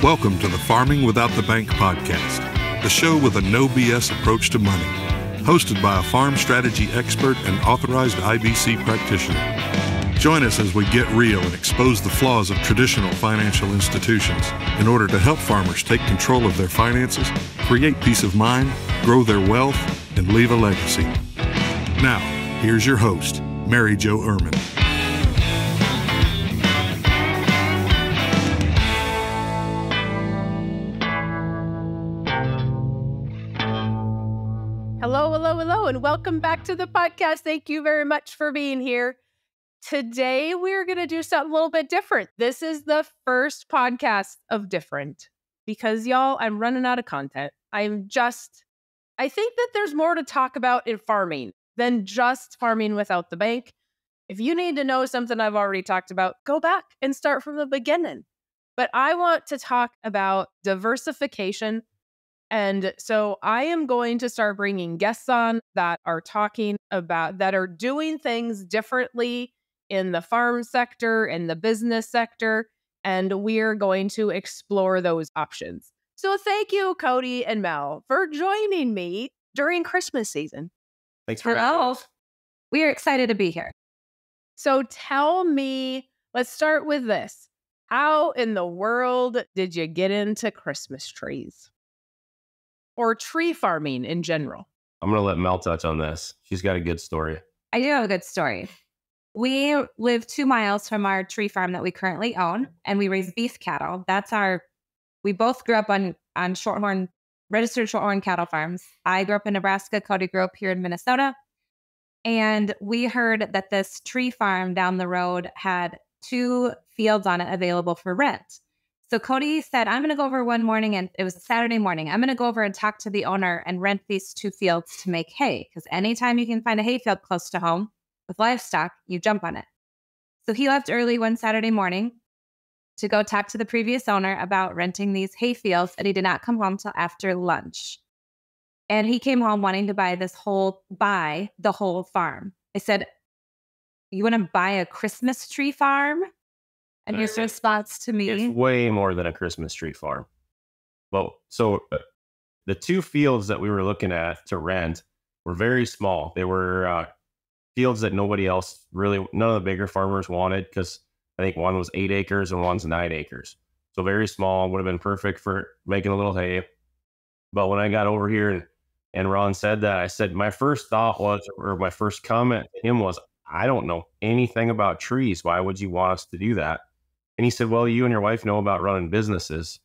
Welcome to the Farming Without the Bank podcast, the show with a no BS approach to money, hosted by a farm strategy expert and authorized IBC practitioner. Join us as we get real and expose the flaws of traditional financial institutions in order to help farmers take control of their finances, create peace of mind, grow their wealth, and leave a legacy. Now, here's your host, Mary Jo Ehrman. Hello, and welcome back to the podcast. Thank you very much for being here. Today, we're going to do something a little bit different. This is the first podcast of different because, y'all, I'm running out of content. I think that there's more to talk about in farming than just farming without the bank. If you need to know something I've already talked about, go back and start from the beginning. But I want to talk about diversification. And so I am going to start bringing guests on that are talking about, that are doing things differently in the farm sector and the business sector. And we're going to explore those options. So thank you, Cody and Mel, for joining me during Christmas season. Thanks for having us. We are excited to be here. So tell me, let's start with this. How in the world did you get into Christmas trees? Or tree farming in general? I'm going to let Mel touch on this. She's got a good story. I do have a good story. We live 2 miles from our tree farm that we currently own, and we raise beef cattle. We both grew up on registered shorthorn cattle farms. I grew up in Nebraska. Cody grew up here in Minnesota. And we heard that this tree farm down the road had 2 fields on it available for rent. So Cody said, I'm going to go over one morning, and it was a Saturday morning. I'm going to go over and talk to the owner and rent these 2 fields to make hay. Because anytime you can find a hay field close to home with livestock, you jump on it. So he left early one Saturday morning to go talk to the previous owner about renting these hay fields, and he did not come home till after lunch. And he came home wanting to buy the whole farm. I said, you want to buy a Christmas tree farm? And his response to me, it's way more than a Christmas tree farm. Well, so the 2 fields that we were looking at to rent were very small. They were fields that none of the bigger farmers wanted, because I think one was 8 acres and one's 9 acres. So very small, would have been perfect for making a little hay. But when I got over here and Ron said that, I said, my first thought was, or my first comment to him was, I don't know anything about trees. Why would you want us to do that? And he said, well, you and your wife know about running businesses.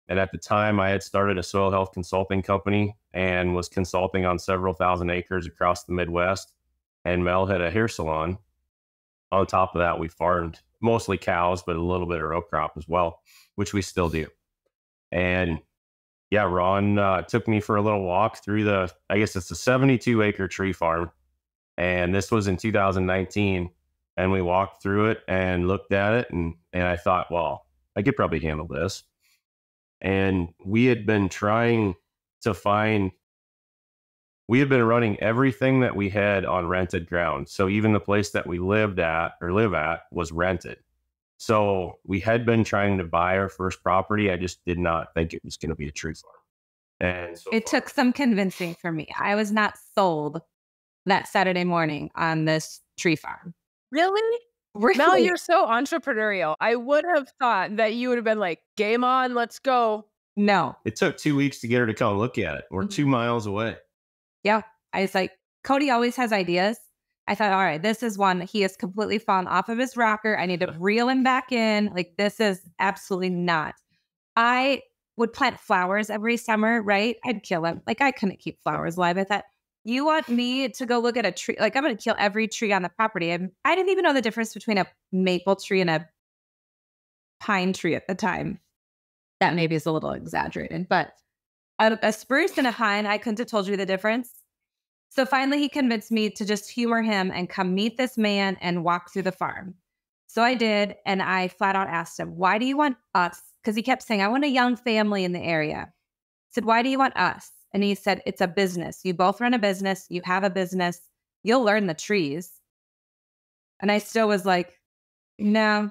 And at the time, I had started a soil health consulting company and was consulting on several thousand acres across the Midwest. And Mel had a hair salon. On top of that, we farmed mostly cows, but a little bit of row crop as well, which we still do. And yeah, Ron took me for a little walk through I guess it's a 72-acre tree farm. And this was in 2019. And we walked through it and looked at it. And I thought, well, I could probably handle this. And we had been running everything that we had on rented ground. So even the place that we live at was rented. So we had been trying to buy our first property. I just did not think it was going to be a tree farm. And so it took some convincing for me. I was not sold that Saturday morning on this tree farm. Really? Mel, you're so entrepreneurial. I would have thought that you would have been like, game on, let's go. No. It took 2 weeks to get her to come look at it. We're 2 miles away. Yeah. I was like, Cody always has ideas. I thought, all right, this is one. He has completely fallen off of his rocker. I need to reel him back in. Like, this is absolutely not. I would plant flowers every summer, right? I'd kill him. Like, I couldn't keep flowers alive. I thought, you want me to go look at a tree? Like, I'm going to kill every tree on the property. I didn't even know the difference between a maple tree and a pine tree at the time. That maybe is a little exaggerated, but a spruce and a pine, I couldn't have told you the difference. So finally, he convinced me to just humor him and come meet this man and walk through the farm. So I did, and I flat out asked him, why do you want us? Because he kept saying, I want a young family in the area. I said, why do you want us? And he said, it's a business. You both run a business. You have a business. You'll learn the trees. And I still was like, no,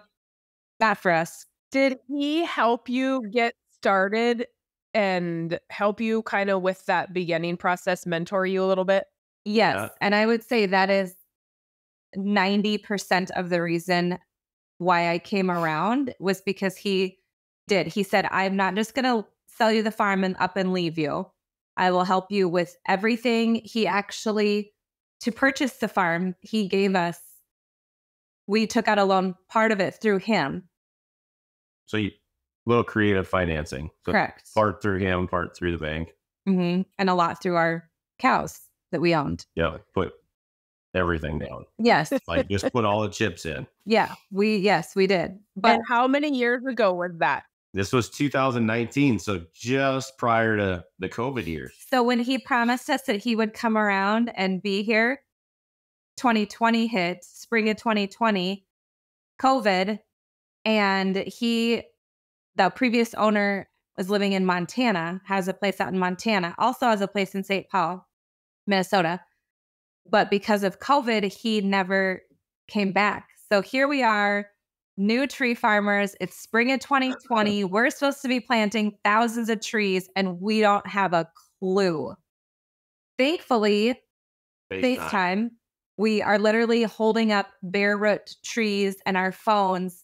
not for us. Did he help you get started and help you kind of with that beginning process, mentor you a little bit? Yes. Yeah. And I would say that is 90% of the reason why I came around was because he said, I'm not just going to sell you the farm and up and leave you. I will help you with everything. He actually, to purchase the farm, he gave us, we took out a loan, part of it through him. So little creative financing. So Correct. Part through him, part through the bank. And a lot through our cows that we owned. Yeah, put everything down. Yes. Like just put all the chips in. Yeah, we did. But And how many years ago was that? This was 2019, so just prior to the COVID years. so when he promised us that he would come around and be here, 2020 hit, spring of 2020, COVID, and the previous owner was living in Montana, has a place out in Montana, also has a place in St. Paul, Minnesota. But because of COVID, he never came back. So here we are, new tree farmers. It's spring of 2020. We're supposed to be planting thousands of trees, and we don't have a clue. Thankfully, FaceTime, we are literally holding up bare root trees and our phones.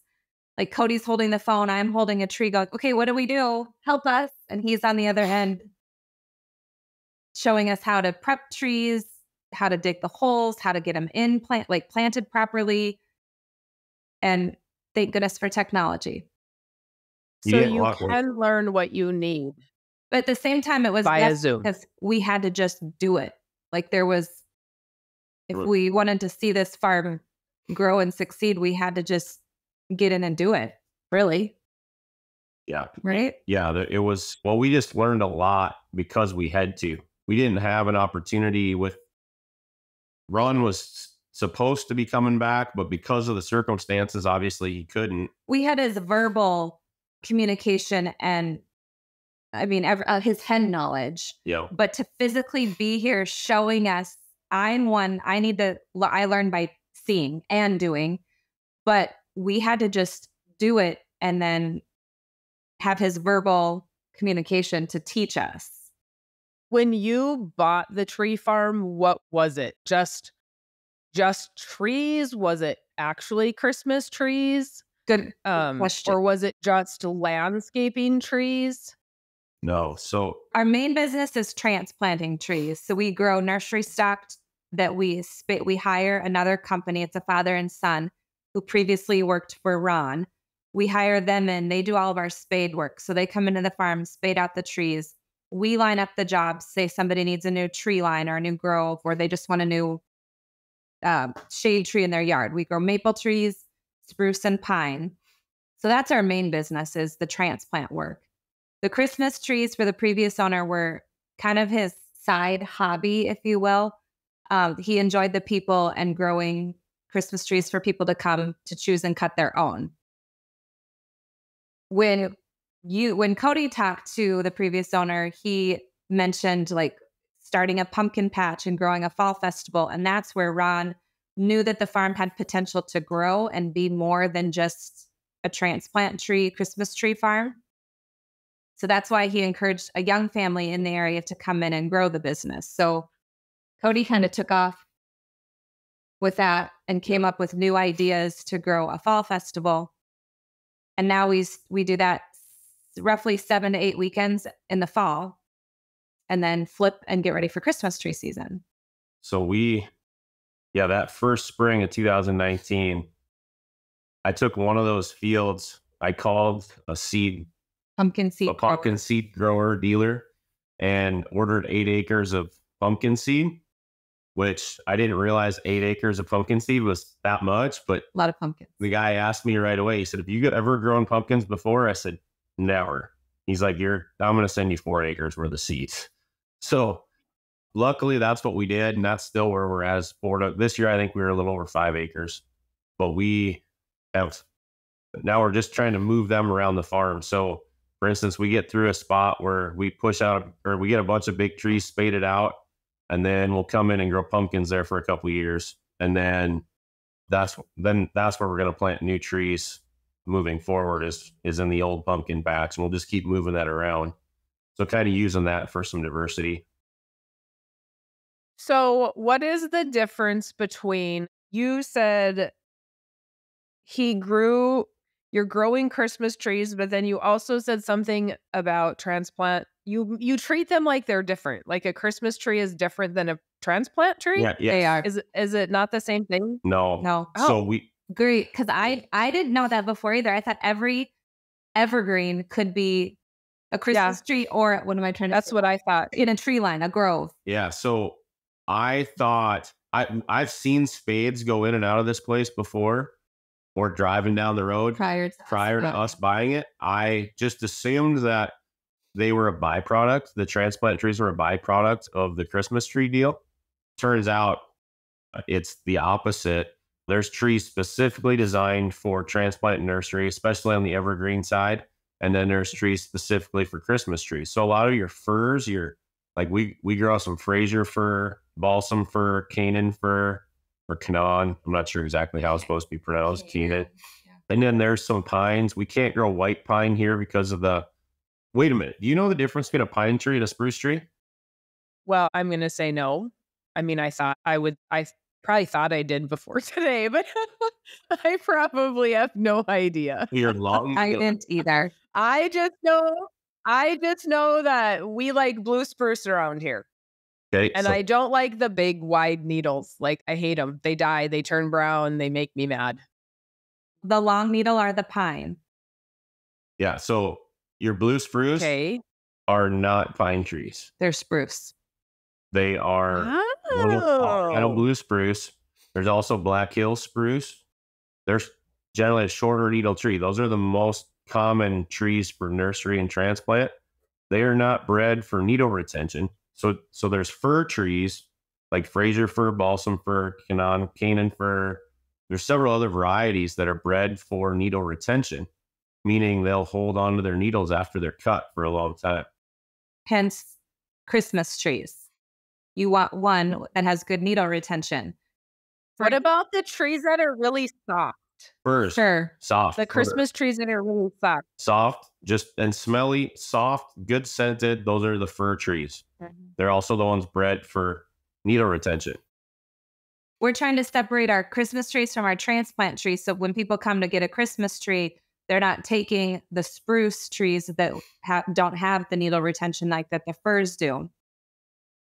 Like Cody's holding the phone, I'm holding a tree going, okay, what do we do? Help us. And he's on the other end showing us how to prep trees, how to dig the holes, how to get them planted properly. And thank goodness for technology. So you can learn what you need. But at the same time, it was via Zoom because we had to just do it. Like if we wanted to see this farm grow and succeed, we had to just get in and do it. Really. Yeah. Right? Yeah. We just learned a lot because we had to. We didn't have an opportunity Ron was supposed to be coming back, but because of the circumstances, obviously he couldn't. We had his verbal communication and his head knowledge. Yeah. But to physically be here showing us, I learned by seeing and doing, but we had to just do it and then have his verbal communication to teach us. When you bought the tree farm, what was it? Just trees? Was it actually Christmas trees? Good question. Or was it just landscaping trees? No. So our main business is transplanting trees. So we grow nursery stock that we hire another company. It's a father and son who previously worked for Ron. We hire them and they do all of our spade work. So they come into the farm, spade out the trees. We line up the jobs. Say somebody needs a new tree line or a new grove, or they just want a new shade tree in their yard. We grow maple trees, spruce, and pine. So that's our main business, is the transplant work. The Christmas trees for the previous owner were kind of his side hobby, if you will. He enjoyed the people and growing Christmas trees for people to come to choose and cut their own. When Cody talked to the previous owner, he mentioned starting a pumpkin patch and growing a fall festival. And that's where Ron knew that the farm had potential to grow and be more than just a transplant tree, Christmas tree farm. So that's why he encouraged a young family in the area to come in and grow the business. So Cody kind of took off with that and came up with new ideas to grow a fall festival. And now we do that roughly 7 to 8 weekends in the fall, and then flip and get ready for Christmas tree season. So that first spring of 2019, I took one of those fields. I called a pumpkin seed grower dealer and ordered 8 acres of pumpkin seed, which I didn't realize 8 acres of pumpkin seed was that much, but a lot of pumpkins. The guy asked me right away. He said, "Have you ever grown pumpkins before?" I said, "Never." He's like, I'm going to send you 4 acres worth of seeds. So luckily that's what we did. And that's still where we're at. This year, I think we were a little over 5 acres, but now we're just trying to move them around the farm. So for instance, we get through a spot where we we get a bunch of big trees spaded out, and then we'll come in and grow pumpkins there for a couple of years. And then that's where we're going to plant new trees moving forward is in the old pumpkin batch, and we'll just keep moving that around. So kind of using that for some diversity. So what is the difference between, you said you're growing Christmas trees, but then you also said something about transplant. You treat them like they're different. Like a Christmas tree is different than a transplant tree? Yeah, yes. They are. Is it not the same thing? No. No. So we Great. Because I didn't know that before either. I thought every evergreen could be a Christmas tree or what am I trying to That's say? what I thought. In a tree line, a grove. Yeah, so I thought I've seen spades go in and out of this place before, or driving down the road Prior to us buying it. I just assumed that they were a byproduct. The transplant trees were a byproduct of the Christmas tree deal. Turns out it's the opposite. There's trees specifically designed for transplant nursery, especially on the evergreen side. And then there's trees specifically for Christmas trees. So a lot of your firs, we grow some Fraser fir, balsam fir, Canaan fir, or Canaan. I'm not sure exactly how it's supposed to be pronounced, Canaan. And then there's some pines. We can't grow white pine here because of wait a minute. Do you know the difference between a pine tree and a spruce tree? Well, I'm going to say no. I mean, I probably thought I did before today, but I probably have no idea. You're long. I didn't either. I just know that we like blue spruce around here. Okay. And I don't like the big wide needles. Like, I hate them. They die, they turn brown, they make me mad. The long needle are the pine. Yeah. So your blue spruce are not pine trees. They're spruce. They are little blue spruce. There's also Black Hill spruce. There's generally a shorter needle tree. Those are the most common trees for nursery and transplant. They are not bred for needle retention. So there's fir trees like Fraser fir, balsam fir, Canaan fir. There's several other varieties that are bred for needle retention, meaning they'll hold on to their needles after they're cut for a long time. Hence, Christmas trees. You want one that has good needle retention. What about the trees that are really soft? Firs, Sure. soft. The Christmas trees that are really soft. Soft, and smelly, soft, good scented. Those are the fir trees. They're also the ones bred for needle retention. We're trying to separate our Christmas trees from our transplant trees. So when people come to get a Christmas tree, they're not taking the spruce trees that don't have the needle retention like that the firs do.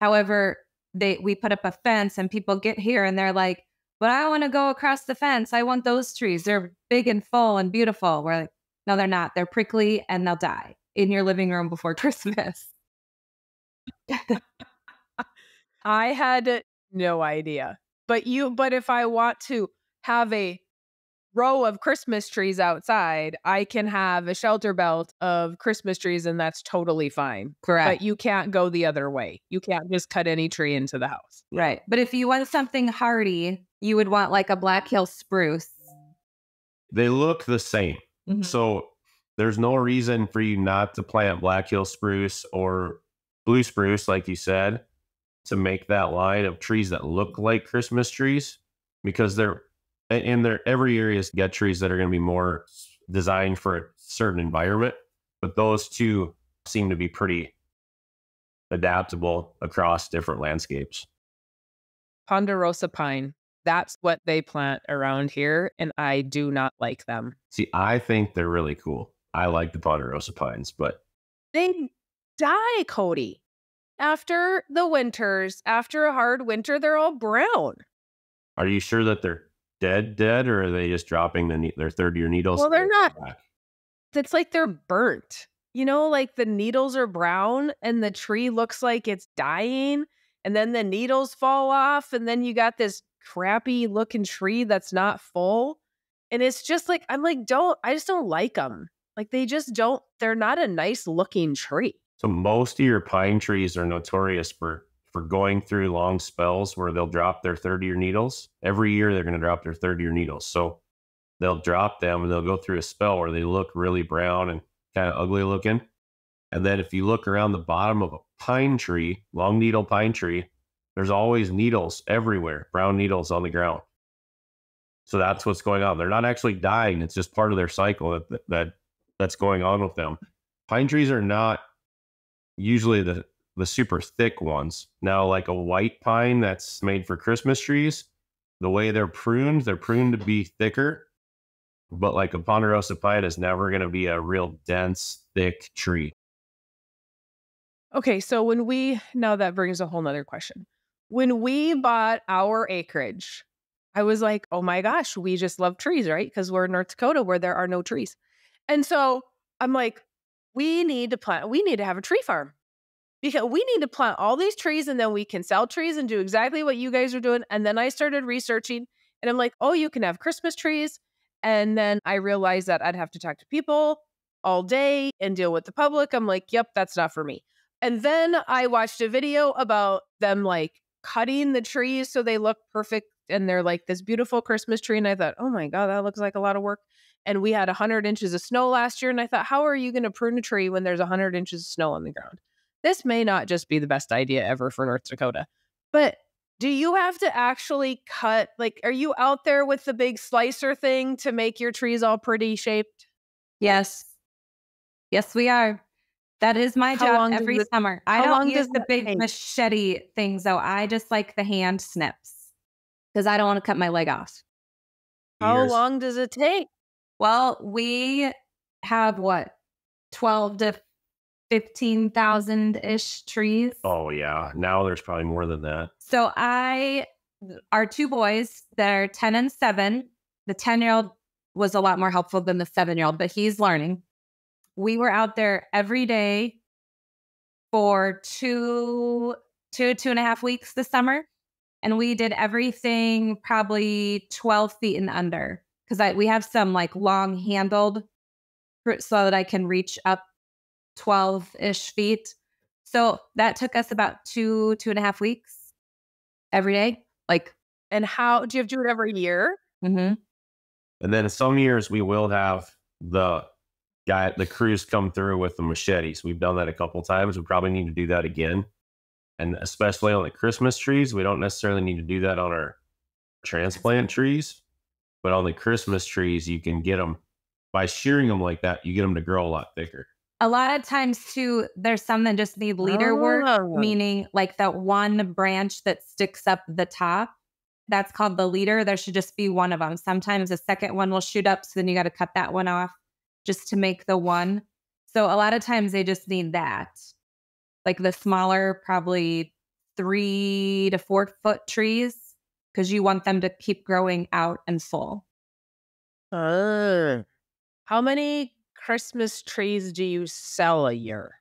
However, we put up a fence and people get here and they're like, but I want to go across the fence. I want those trees. They're big and full and beautiful. We're like, no, they're not. They're prickly and they'll die in your living room before Christmas. I had no idea. But if I want to have a row of Christmas trees outside, I can have a shelter belt of Christmas trees and that's totally fine. Correct. But you can't go the other way. You can't just cut any tree into the house. Right. But if you want something hardy, you would want like a Black Hill spruce. They look the same. Mm-hmm. So there's no reason for you not to plant Black Hill spruce or blue spruce, like you said, to make that line of trees that look like Christmas trees, because every area's got trees that are going to be more designed for a certain environment, but those two seem to be pretty adaptable across different landscapes. Ponderosa pine. That's what they plant around here, and I do not like them. See, I think they're really cool. I like the ponderosa pines, but they die, Cody. After the winters, after a hard winter, they're all brown. Are you sure that they're dead, or are they just dropping their third-year needles? Well, they're not. It's like they're burnt. Like the needles are brown and the tree looks like it's dying, and then the needles fall off, and then you got this crappy looking tree that's not full. And it's just like, I just don't like them. Like they're not a nice looking tree. So most of your pine trees are notorious for going through long spells where they'll drop their third-year needles. Every year they're going to drop their third-year needles. So they'll drop them and they'll go through a spell where they look really brown and kind of ugly looking. And then if you look around the bottom of a pine tree, long needle pine tree, there's always needles everywhere, brown needles on the ground. So that's what's going on. They're not actually dying. It's just part of their cycle that's going on with them. Pine trees are not usually the super thick ones. Now, like a white pine that's made for Christmas trees, the way they're pruned to be thicker. But like a ponderosa pine is never going to be a real dense, thick tree. Okay, so now that brings a whole nother question. When we bought our acreage, I was like, oh my gosh, we just love trees, right? Because we're in North Dakota where there are no trees. And so I'm like, we need to have a tree farm. Because we need to plant all these trees and then we can sell trees and do exactly what you guys are doing. And then I started researching and I'm like, oh, you can have Christmas trees. And then I realized that I'd have to talk to people all day and deal with the public. I'm like, yep, that's not for me. And then I watched a video about them like cutting the trees so they look perfect. And they're like this beautiful Christmas tree. And I thought, oh my God, that looks like a lot of work. And we had 100 inches of snow last year. And I thought, how are you going to prune a tree when there's 100 inches of snow on the ground? This may not just be the best idea ever for North Dakota, but do you have to actually cut? Like, are you out there with the big slicer thing to make your trees all pretty shaped? Yes. Yes, we are. That is my job every summer. I don't use the big machete things, though. I just like the hand snips because I don't want to cut my leg off. How long does it take? Well, we have 12 to 15,000-ish trees. Oh yeah. Now there's probably more than that. So our two boys, they're 10 and 7. The 10-year-old was a lot more helpful than the 7-year-old, but he's learning. We were out there every day for two and a half weeks this summer. And we did everything probably 12 feet and under. Because we have some like long handled so that I can reach up 12-ish feet. So that took us about 2.5 weeks every day. And how do you have to do it every year? Mm-hmm. And then some years we will have the crews come through with the machetes. We've done that a couple times. We probably need to do that again. And especially on the Christmas trees, we don't necessarily need to do that on our transplant trees. But on the Christmas trees, you can get them by shearing them like that. You get them to grow a lot thicker. A lot of times too, there's some that just need leader work, meaning like that one branch that sticks up the top. That's called the leader. There should just be one of them. Sometimes the second one will shoot up, so then you got to cut that one off just to make the one. So a lot of times they just need that. Like the smaller, probably 3 to 4 foot trees, because you want them to keep growing out and full. How many Christmas trees do you sell a year?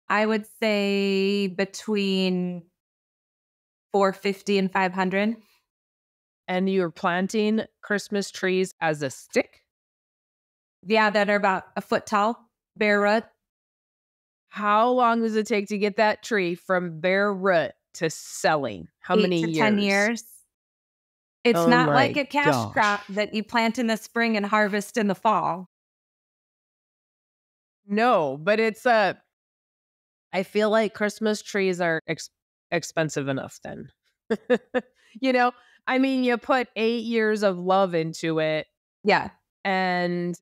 I would say between 450 and 500. And you're planting Christmas trees as a stick? Yeah, that are about a foot tall, bare root. How long does it take to get that tree from bare root to selling? How 8 many to years? 10 years. It's not like a cash crop that you plant in the spring and harvest in the fall. No, but I feel like Christmas trees are expensive enough then. I mean, you put 8 years of love into it. Yeah. And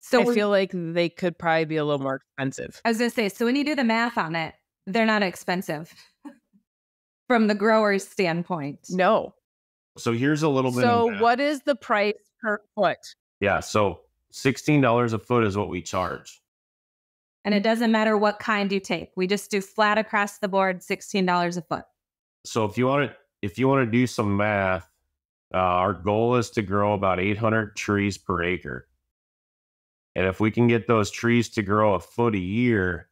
so I feel like they could probably be a little more expensive. I was going to say, so when you do the math on it, they're not expensive from the grower's standpoint. No. So here's a little bit. So what is the price per foot? Yeah. So $16 a foot is what we charge. And it doesn't matter what kind you take. We just do flat across the board, $16 a foot. So if you want to do some math, our goal is to grow about 800 trees per acre. And if we can get those trees to grow a foot a year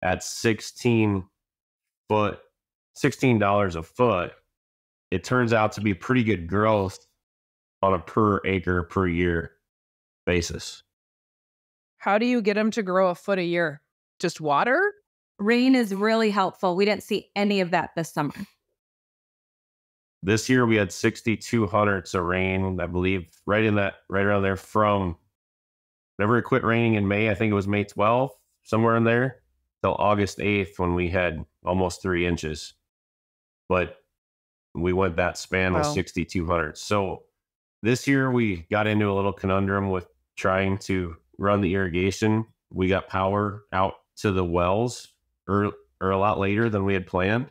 at $16 a foot, it turns out to be pretty good growth on a per acre per year basis. How do you get them to grow a foot a year? Just water? Rain is really helpful. We didn't see any of that this summer. This year we had 6,200 of rain, I believe, right around there from whenever it quit raining in May. I think it was May 12th, somewhere in there, till August 8th when we had almost 3 inches. But We went that span with 6,200. So this year we got into a little conundrum with trying to run the irrigation. We got power out to the wells or a lot later than we had planned.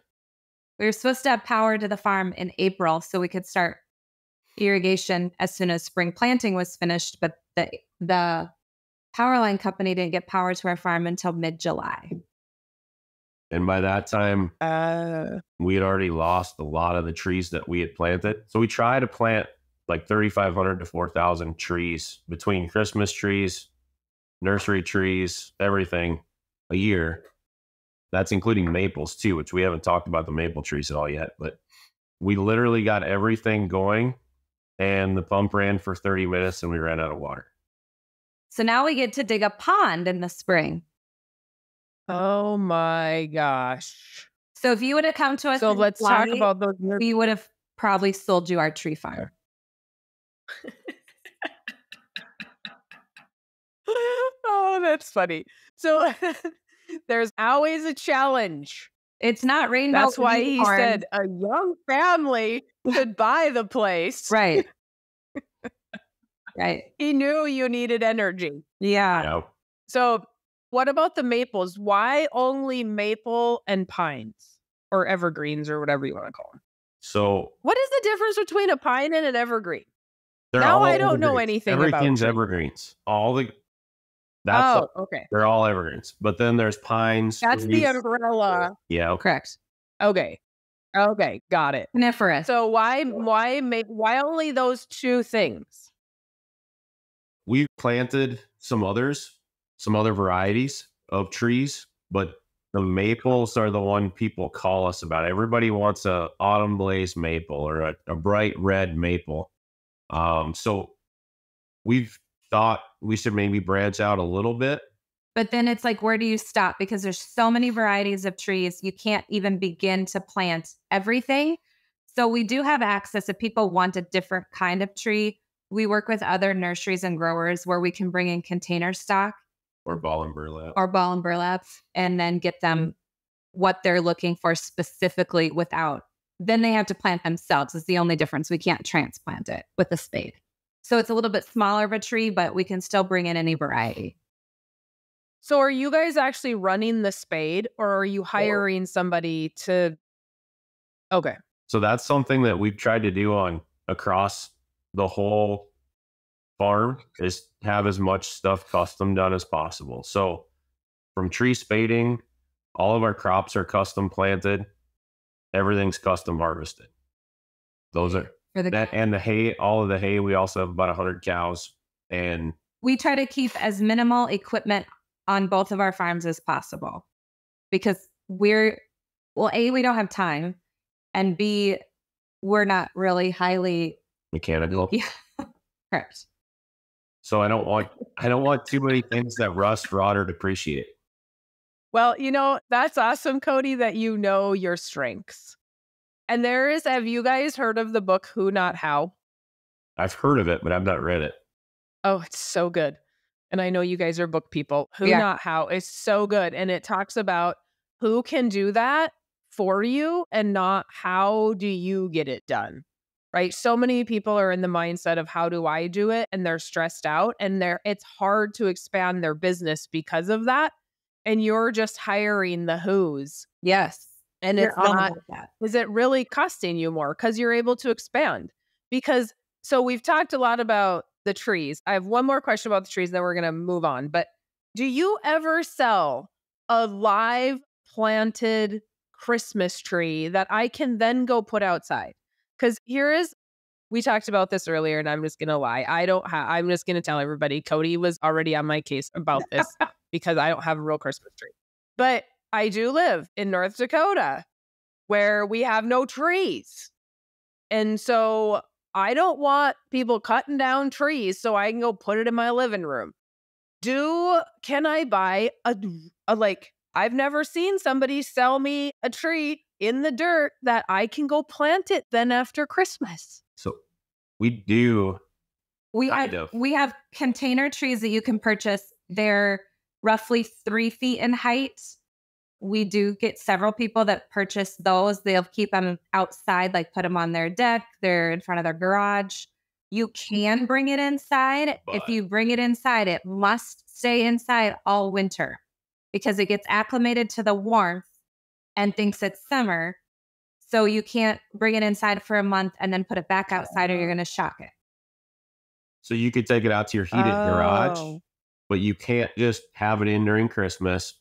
We were supposed to have power to the farm in April so we could start irrigation as soon as spring planting was finished, but the power line company didn't get power to our farm until mid-July. And by that time, we had already lost a lot of the trees that we had planted. So we tried to plant like 3,500 to 4,000 trees between Christmas trees, nursery trees, everything a year. That's including maples too, which we haven't talked about the maple trees at all yet. But we literally got everything going and the pump ran for 30 minutes and we ran out of water. So now we get to dig a pond in the spring. Oh my gosh. So if you would have come to us, so let's talk about those. We would have probably sold you our tree farm. Oh, that's funny. So there's always a challenge. It's not rainbow. That's why he said a young family could buy the place. Right. Right. He knew you needed energy. Yeah. So what about the maples? Why only maple and pines or evergreens or whatever you want to call them? So what is the difference between a pine and an evergreen? Now I don't know anything about everything's evergreens. Okay. They're all evergreens. But then there's pines. That's the umbrella. Yeah. Correct. Okay, got it. Coniferous. So why only those two things? We planted some other varieties of trees, but the maples are the one people call us about. Everybody wants a autumn blaze maple or a bright red maple. So we've thought we should maybe branch out a little bit. But then it's like, where do you stop? Because there's so many varieties of trees. You can't even begin to plant everything. So we do have access if people want a different kind of tree. We work with other nurseries and growers where we can bring in container stock. Or ball and burlap. And then get them what they're looking for specifically without. Then they have to plant themselves. It's the only difference. We can't transplant it with a spade. So it's a little bit smaller of a tree, but we can still bring in any variety. So are you guys actually running the spade or are you hiring somebody to... Okay. So that's something that we've tried to do across the whole farm is have as much stuff custom done as possible. So from tree spading, all of our crops are custom planted. Everything's custom harvested. Those are and the hay, all of the hay. We also have about 100 cows, and we try to keep as minimal equipment on both of our farms as possible because A, we don't have time, and B, we're not really highly mechanical. Yeah, correct. So I don't want too many things that rust, rot, or depreciate. Well, that's awesome, Cody, that you know your strengths. And have you guys heard of the book, Who Not How? I've heard of it, but I've not read it. Oh, it's so good. And I know you guys are book people. Who Not How is so good. And it talks about who can do that for you and not how do you get it done, right? So many people are in the mindset of how do I do it? And they're stressed out and it's hard to expand their business because of that. And you're just hiring the who's. Yes. And it's not, is it really costing you more? Because you're able to expand. So we've talked a lot about the trees. I have one more question about the trees, then we're going to move on. But do you ever sell a live planted Christmas tree that I can then go put outside? Because we talked about this earlier and I'm just going to lie. I'm just going to tell everybody, Cody was already on my case about this because I don't have a real Christmas tree. But I do live in North Dakota where we have no trees. And so I don't want people cutting down trees so I can go put it in my living room. Can I buy I've never seen somebody sell me a tree in the dirt that I can go plant it then after Christmas. So we do. We have container trees that you can purchase. They're roughly 3 feet in height. we do get several people that purchase those. They'll keep them outside, like put them on their deck. They're in front of their garage. You can bring it inside. If you bring it inside, it must stay inside all winter because it gets acclimated to the warmth and thinks it's summer. So you can't bring it inside for a month and then put it back outside or you're going to shock it. So you could take it out to your heated garage, but you can't just have it in during Christmas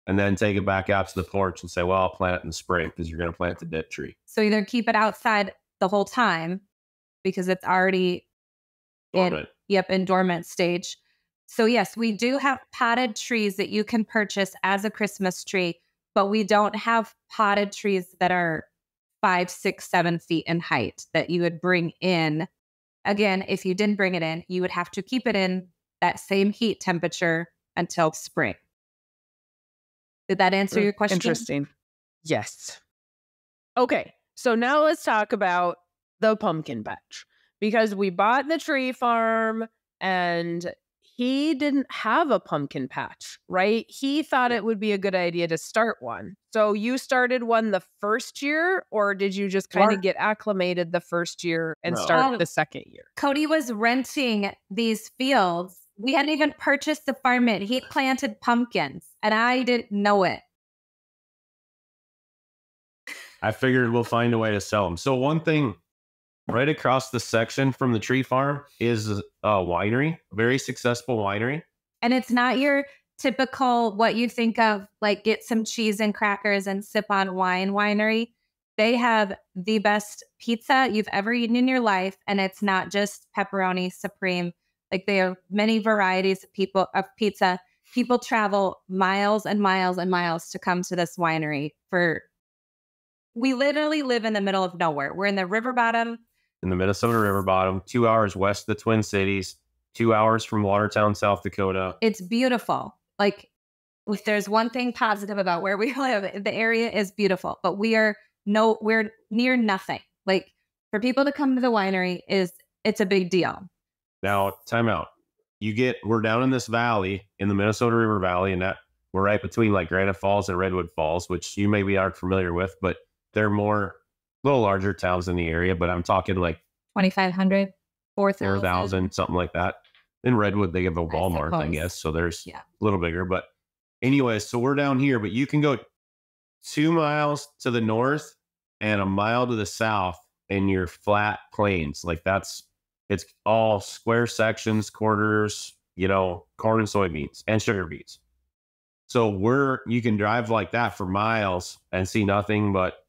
and then take it back out to the porch and say, well, I'll plant it in the spring because you're going to plant the dead tree. So either keep it outside the whole time because it's already in dormant stage. So yes, we do have potted trees that you can purchase as a Christmas tree, but we don't have potted trees that are 5, 6, 7 feet in height that you would bring in. Again, if you didn't bring it in, you would have to keep it in that same heat temperature until spring. Did that answer your question? Interesting. Yes. Okay. So now let's talk about the pumpkin patch because we bought the tree farm and he didn't have a pumpkin patch, right? He thought it would be a good idea to start one. So you started one the first year, or did you just kind of get acclimated the first year and start the second year? Cody was renting these fields. We hadn't even purchased the farm yet. He planted pumpkins and I didn't know it. I figured we'll find a way to sell them. So one thing right across the section from the tree farm is a winery, a very successful winery. And it's not your typical, what you think of, like get some cheese and crackers and sip on wine winery. They have the best pizza you've ever eaten in your life. And it's not just pepperoni supreme. Like they have many varieties of pizza. People travel miles and miles and miles to come to this winery we literally live in the middle of nowhere. We're in the river bottom. In the Minnesota river bottom, 2 hours west of the Twin Cities, 2 hours from Watertown, South Dakota. It's beautiful. Like if there's one thing positive about where we live, the area is beautiful, but we're near nothing. Like for people to come to the winery it's a big deal. Now, time out. We're down in this valley in the Minnesota River Valley, and we're right between like Granite Falls and Redwood Falls, which you maybe aren't familiar with, but they're little larger towns in the area, but I'm talking like 2,500, 4,000, something like that. In Redwood, they have a Walmart, I guess. So there's a little bigger. But anyway, so we're down here, but you can go 2 miles to the north and a mile to the south in your flat plains. Like it's all square sections, quarters, corn and soybeans and sugar beets. So you can drive like that for miles and see nothing but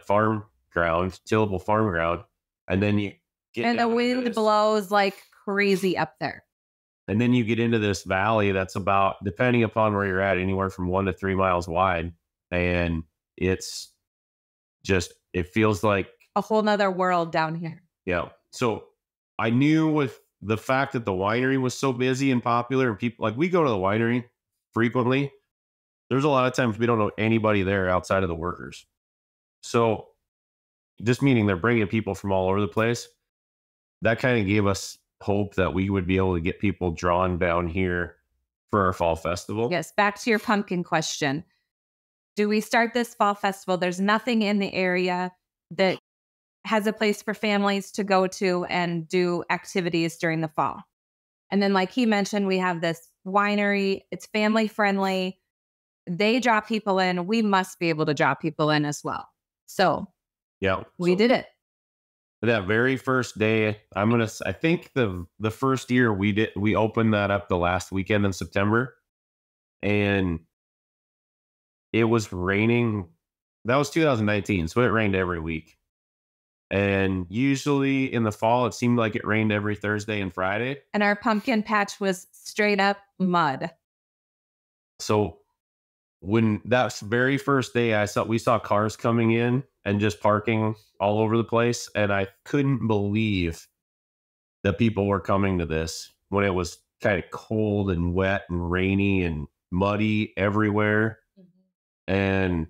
farm ground, tillable farm ground. And then you get and the wind blows like crazy up there. And then you get into this valley that's about, depending upon where you're at, anywhere from 1 to 3 miles wide. And it's just, it feels like a whole nother world down here. Yeah. So I knew with the fact that the winery was so busy and popular and people, like we go to the winery frequently, there's a lot of times we don't know anybody there outside of the workers. So just meaning they're bringing people from all over the place. That kind of gave us hope that we would be able to get people drawn down here for our fall festival. Yes. Back to your pumpkin question. Do we start this fall festival? There's nothing in the area that has a place for families to go to and do activities during the fall. And then like he mentioned, we have this winery. It's family friendly. They draw people in. We must be able to draw people in as well. So we did it. That very first day, I think the first year we opened that up the last weekend in September, and it was raining. That was 2019. So it rained every week. And usually in the fall, it seemed like it rained every Thursday and Friday. And our pumpkin patch was straight up mud. So when that very first day, we saw cars coming in and just parking all over the place. And I couldn't believe that people were coming to this when it was kind of cold and wet and rainy and muddy everywhere. Mm-hmm. And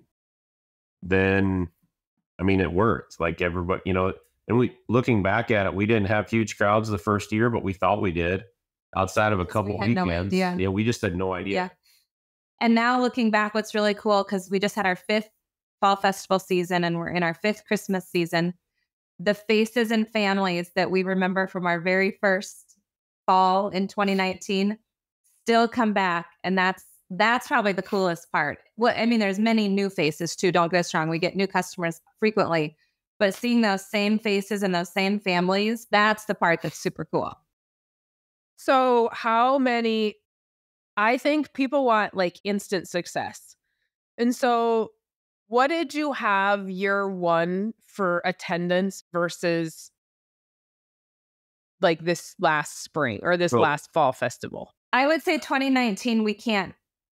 then, it worked. Like everybody, and looking back at it, we didn't have huge crowds the first year, but we thought we did outside of a couple weekends. No idea. Yeah, we just had no idea. Yeah. And now looking back, what's really cool, because we just had our 5th fall festival season and we're in our 5th Christmas season, the faces and families that we remember from our very first fall in 2019 still come back. And that's probably the coolest part. Well, I mean, there's many new faces too. Don't get us wrong. We get new customers frequently, but seeing those same faces and those same families, that's the part that's super cool. So how many, I think people want like instant success. And so what did you have year one for attendance versus like this last spring or this last fall festival? I would say 2019,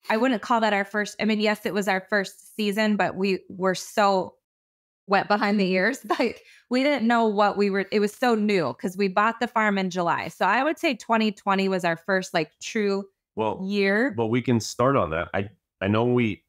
I wouldn't call that our first. I mean, yes, it was our first season, but we were so wet behind the ears. Like we didn't know what it was so new because we bought the farm in July. So I would say 2020 was our first like true year. But we can start on that. I know we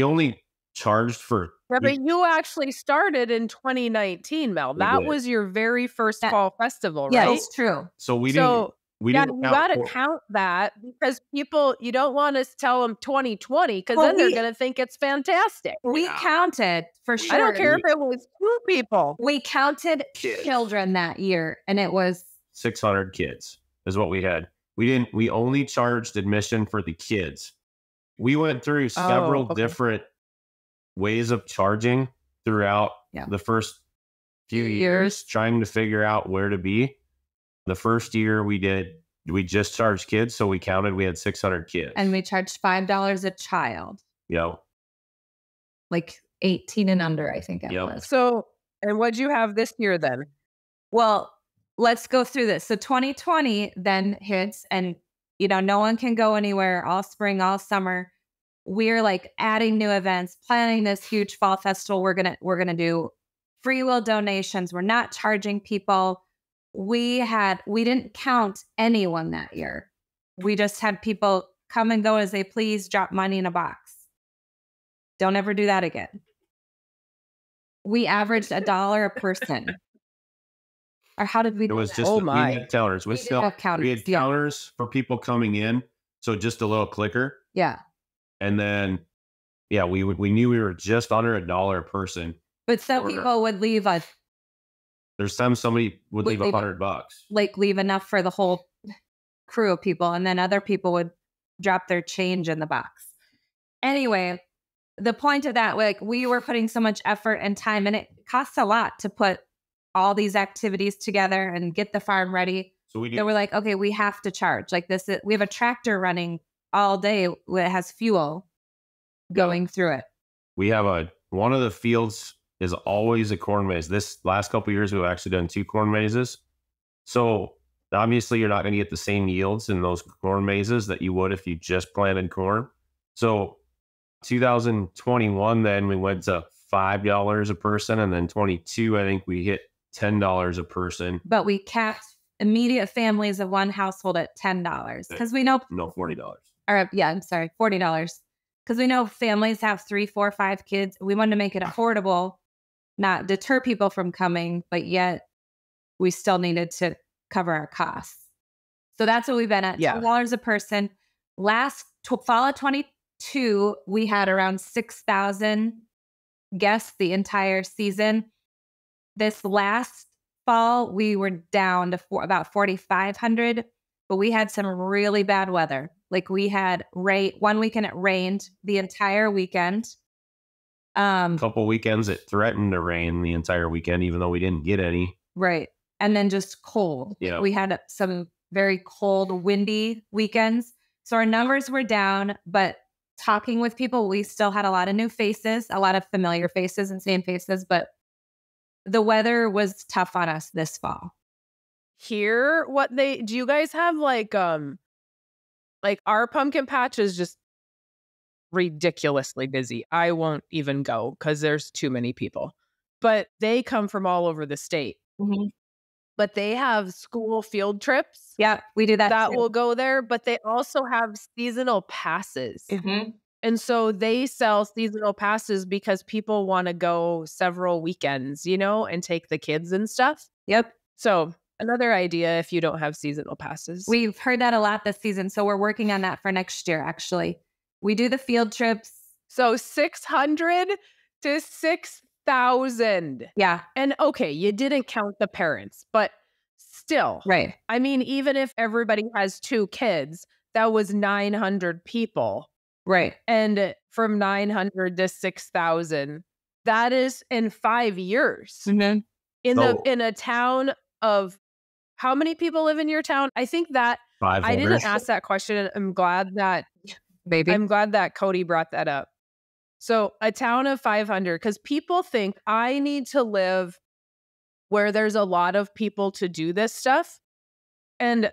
only charged for. Yeah, but you actually started in 2019, Mel. That was your very first fall festival, right? Yeah, it's true. So we didn't. You got to count that because people, you don't want to tell them 2020 because then they're going to think it's fantastic. We counted for sure. I don't care if it was 2 people. We counted children that year and it was 600 kids is what we had. We only charged admission for the kids. We went through several different ways of charging throughout the first few years, trying to figure out where to be. The first year we just charged kids. So we counted, we had 600 kids. And we charged $5 a child. Yep. Like 18 and under, I think it was. So, and what'd you have this year then? Well, let's go through this. So 2020 then hits and, no one can go anywhere all spring, all summer. We're like adding new events, planning this huge fall festival. We're going to do free will donations. We're not charging people. We didn't count anyone that year. We just had people come and go as they please, drop money in a box. Don't ever do that again. We averaged $1 a person. Or how did we do It was that? just, we had counters. We had counters for people coming in. So just a little clicker. Yeah. And then, we knew we were just under $1 a person. But some people would leave There's somebody would leave $100. Like leave enough for the whole crew of people. And then other people would drop their change in the box. Anyway, the point of that, like we were putting so much effort and time and it costs a lot to put all these activities together and get the farm ready. So we're like, okay, we have to charge like this. We have a tractor running all day. It has fuel going through it. We have one of the fields is always a corn maze. This last couple of years, we've actually done 2 corn mazes. So obviously you're not going to get the same yields in those corn mazes that you would if you just planted corn. So 2021, then we went to $5 a person. And then 22, I think we hit $10 a person. But we capped immediate families of one household at $10 because we know. No, $40. Or I'm sorry, $40. Because we know families have 3, 4, 5 kids. We wanted to make it affordable, not deter people from coming, but yet we still needed to cover our costs. So that's what we've been at, $10 a person. Last fall of 22, we had around 6,000 guests the entire season. This last fall, we were down to about 4,500, but we had some really bad weather. Like we had one weekend it rained the entire weekend. Couple weekends it threatened to rain the entire weekend, even though we didn't get any. Right. And then just cold. Yeah. We had some very cold, windy weekends. So our numbers were down, but talking with people, we still had a lot of new faces, a lot of familiar faces and same faces, but the weather was tough on us this fall. Here, do you guys have like our pumpkin patch is just ridiculously busy. I won't even go because there's too many people, but they come from all over the state. Mm-hmm. But they have school field trips. Yeah, we do that. That will go there, but they also have seasonal passes. Mm-hmm. And so they sell seasonal passes because people want to go several weekends, and take the kids and stuff. Yep. So another idea if you don't have seasonal passes. We've heard that a lot this season. So we're working on that for next year, actually. We do the field trips. So 600 to 6,000. Yeah. And okay, you didn't count the parents, but still. Right. I mean, even if everybody has 2 kids, that was 900 people. Right. And from 900 to 6,000, that is in 5 years. Mm-hmm. In a town of, how many people live in your town? I think that 500. I didn't ask that question. I'm glad that Cody brought that up. So a town of 500, because people think I need to live where there's a lot of people to do this stuff. And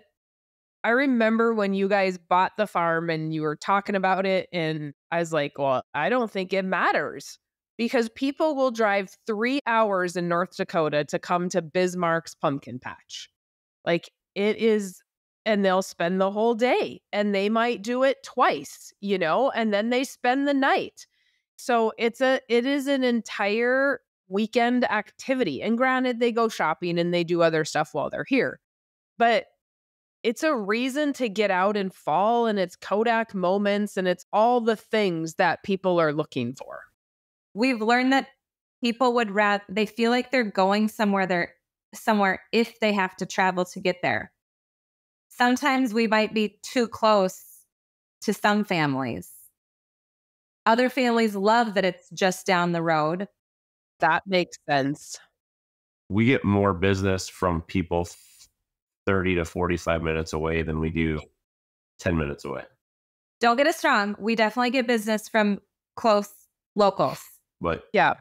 I remember when you guys bought the farm and you were talking about it, and I was like, well, I don't think it matters, because people will drive 3 hours in North Dakota to come to Bismarck's pumpkin patch. Like, it is, and they'll spend the whole day, and they might do it twice, and then they spend the night. So it is an entire weekend activity. And granted, they go shopping and they do other stuff while they're here, but it's a reason to get out in fall, and it's Kodak moments, and it's all the things that people are looking for. We've learned that people they feel like they're going somewhere if they have to travel to get there. Sometimes we might be too close to some families. Other families love that it's just down the road. That makes sense. We get more business from people 30 to 45 minutes away than we do 10 minutes away. Don't get us wrong. We definitely get business from close locals. But yeah.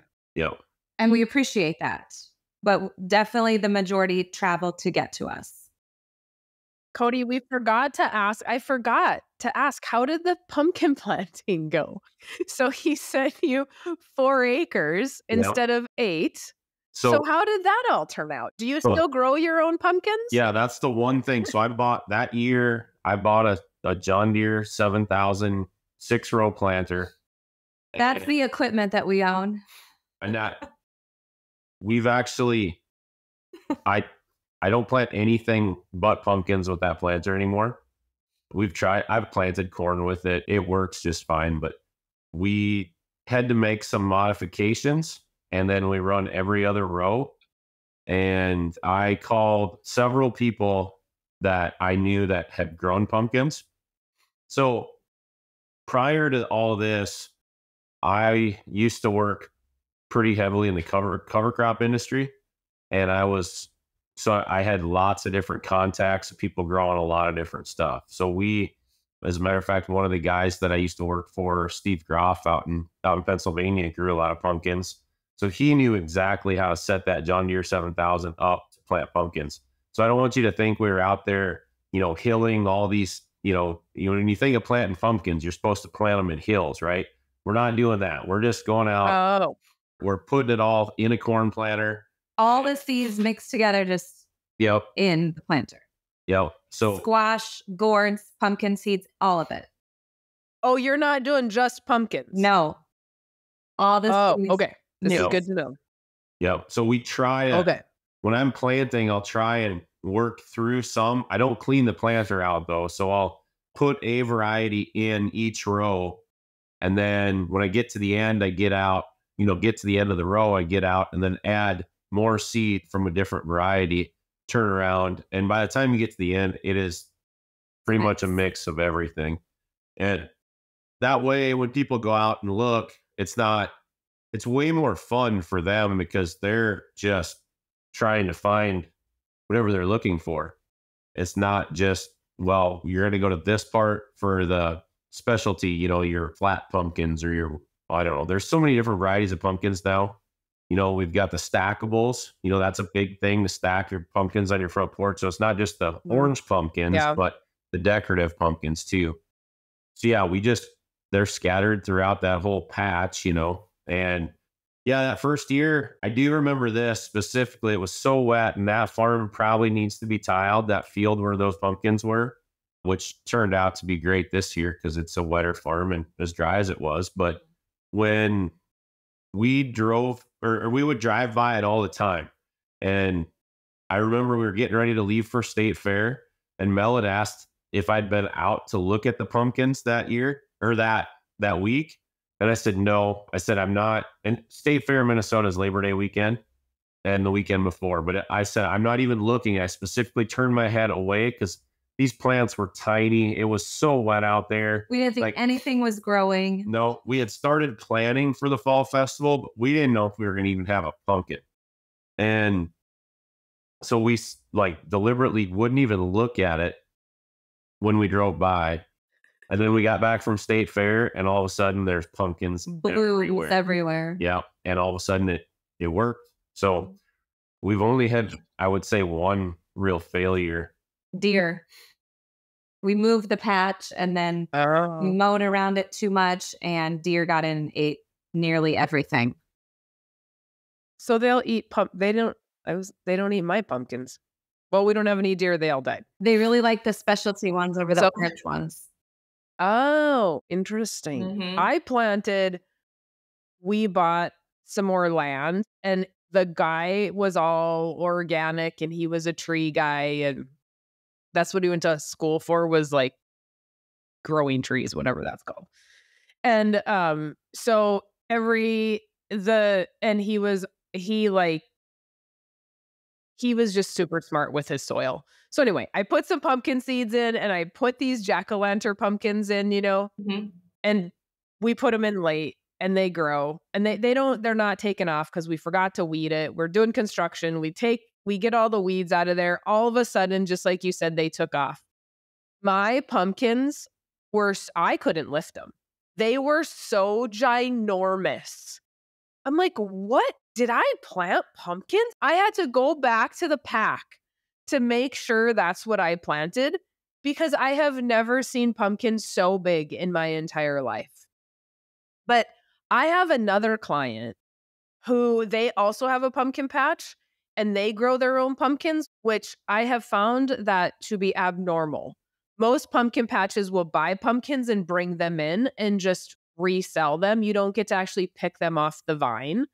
And we appreciate that. But definitely the majority travel to get to us. Cody, I forgot to ask, how did the pumpkin planting go? So he sent you 4 acres instead of 8. So how did that all turn out? Do you still grow your own pumpkins? Yeah, that's the one thing. So I bought a John Deere 7000 6-row planter. That's the equipment that we own. And that we've actually, I don't plant anything but pumpkins with that planter anymore. I've planted corn with it. It works just fine, but we had to make some modifications, and then we run every other row. And I called several people that I knew that had grown pumpkins. So prior to all this, I used to work pretty heavily in the cover crop industry. And I had lots of different contacts of people growing a lot of different stuff. So as a matter of fact, one of the guys that I used to work for, Steve Groff out in Pennsylvania, grew a lot of pumpkins. So he knew exactly how to set that John Deere 7000 up to plant pumpkins. So I don't want you to think we were out there, hilling all these, when you think of planting pumpkins, you're supposed to plant them in hills, right? We're not doing that. We're just going out. Oh. We're putting it all in a corn planter. All the seeds mixed together just in the planter. Yep. So squash, gourds, pumpkin seeds, all of it. Oh, you're not doing just pumpkins? No. All this. Oh, okay. This is good to know. Yep. So we try when I'm planting, I'll try and work through some. I don't clean the planter out though. So I'll put a variety in each row. And then when I get to the end, I get out, get to the end of the row, I get out and then add more seed from a different variety, turn around. And by the time you get to the end, it is pretty much a mix of everything. And that way, when people go out and look, it's way more fun for them because they're just trying to find whatever they're looking for. It's not just, well, you're going to go to this part for the specialty, your flat pumpkins or I don't know. There's so many different varieties of pumpkins now. We've got the stackables. That's a big thing to stack your pumpkins on your front porch. So it's not just the orange pumpkins, but the decorative pumpkins too. So yeah, they're scattered throughout that whole patch, and yeah, that first year, I do remember this specifically. It was so wet, and that farm probably needs to be tiled, that field where those pumpkins were, which turned out to be great this year because it's a wetter farm and as dry as it was. But when we drove, or we would drive by it all the time, and I remember we were getting ready to leave for State Fair, and Mel had asked if I'd been out to look at the pumpkins that year, or that that week? And I said, no. I said, I'm not. And State Fair, Minnesota is Labor Day weekend and the weekend before. But I said, I'm not even looking. I specifically turned my head away because these plants were tiny. It was so wet out there. We didn't think anything was growing. No, we had started planning for the fall festival, but we didn't know if we were going to even have a pumpkin. And so we deliberately wouldn't even look at it when we drove by. And then we got back from State Fair, and all of a sudden there's pumpkins blooms everywhere. Yeah. And all of a sudden it worked. So we've only had, I would say, one real failure. Deer. We moved the patch and then we mowed around it too much, and deer got in and ate nearly everything. So they'll eat they don't eat my pumpkins. Well, we don't have any deer. They all died. They really like the specialty ones over the orange ones. Oh, interesting. Mm-hmm. We bought some more land, and the guy was all organic, and he was a tree guy, and that's what he went to school for, was like growing trees, whatever that's called. And so he was just super smart with his soil. So anyway, I put some pumpkin seeds in, and I put these jack-o'-lantern pumpkins in, Mm-hmm. and we put them in late, and they grow, and they're not taken off because we forgot to weed it. We're doing construction. We get all the weeds out of there. All of a sudden, just like you said, they took off. My pumpkins I couldn't lift them. They were so ginormous. I'm like, what? Did I plant pumpkins? I had to go back to the pack to make sure that's what I planted, because I have never seen pumpkins so big in my entire life. But I have another client who they also have a pumpkin patch, and they grow their own pumpkins, which I have found that to be abnormal. Most pumpkin patches will buy pumpkins and bring them in and just resell them. You don't get to actually pick them off the vine.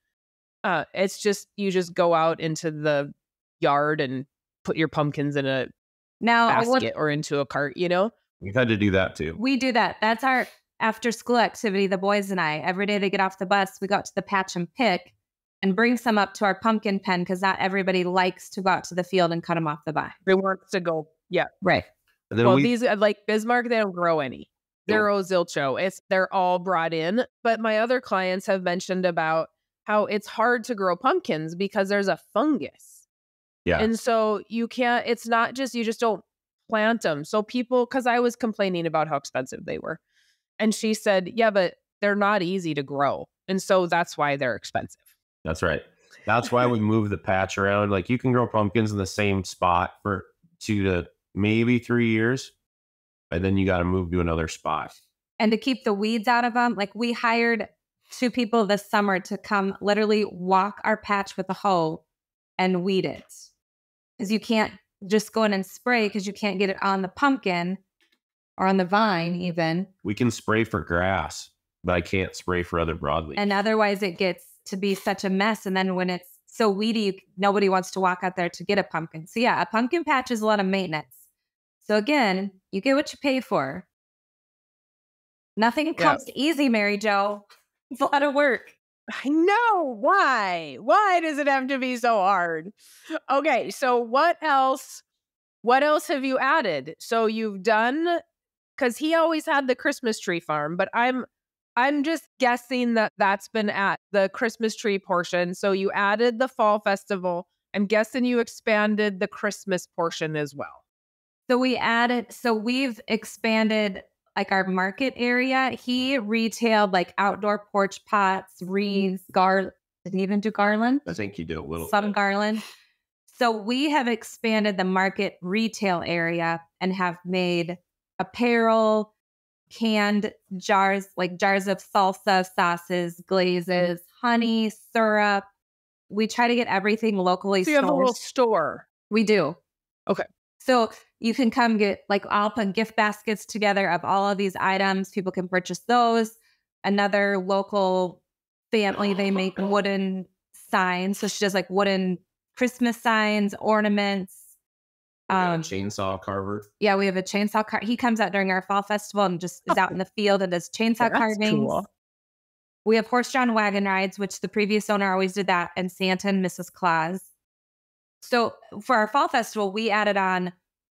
It's just, you just go out into the yard and put your pumpkins in a basket or into a cart, We've had to do that too. We do that. That's our after school activity, the boys and I. Every day they get off the bus, we go out to the patch and pick and bring some up to our pumpkin pen, because not everybody likes to go out to the field and cut them off the vine. They want to go, yeah. Right. These, like Bismarck, they don't grow any. Zero zilcho. They're all brought in. But my other clients have mentioned about how it's hard to grow pumpkins because there's a fungus. Yeah. And so you just don't plant them. So because I was complaining about how expensive they were. And she said, yeah, but they're not easy to grow. And so that's why they're expensive. That's right. That's why we move the patch around. Like, you can grow pumpkins in the same spot for 2 to maybe 3 years. And then you got to move to another spot. And to keep the weeds out of them, like, we hired 2 people this summer to come literally walk our patch with a hoe and weed it. Because you can't just go in and spray, because you can't get it on the pumpkin or on the vine even. We can spray for grass, but I can't spray for other broadleaf. And otherwise it gets to be such a mess. And then when it's so weedy, nobody wants to walk out there to get a pumpkin. So yeah, a pumpkin patch is a lot of maintenance. So again, you get what you pay for. Nothing comes easy, Mary Jo. It's a lot of work. I know. Why? Why does it have to be so hard? Okay, so what else have you added? So you've done, because he always had the Christmas tree farm, but I'm just guessing that that's been at the Christmas tree portion. So you added the fall festival. I'm guessing you expanded the Christmas portion as well. So we've expanded like our market area. He retailed like outdoor porch pots, wreaths, did he even do garland? I think he did a little. Some garland. So we have expanded the market retail area and have made apparel, canned jars, like jars of salsa, sauces, glazes, honey, syrup. We try to get everything locally sourced. So you have a little store. We do. Okay. So you can come get, like, I'll put gift baskets together of all of these items. People can purchase those. Another local family, they make wooden signs. So she does like wooden Christmas signs, ornaments. got a chainsaw carver. Yeah, we have a chainsaw car. He comes out during our fall festival and just is out in the field and does chainsaw carvings. Cool. We have horse-drawn wagon rides, which the previous owner always did that, and Santa and Mrs. Claus. So for our fall festival, we added on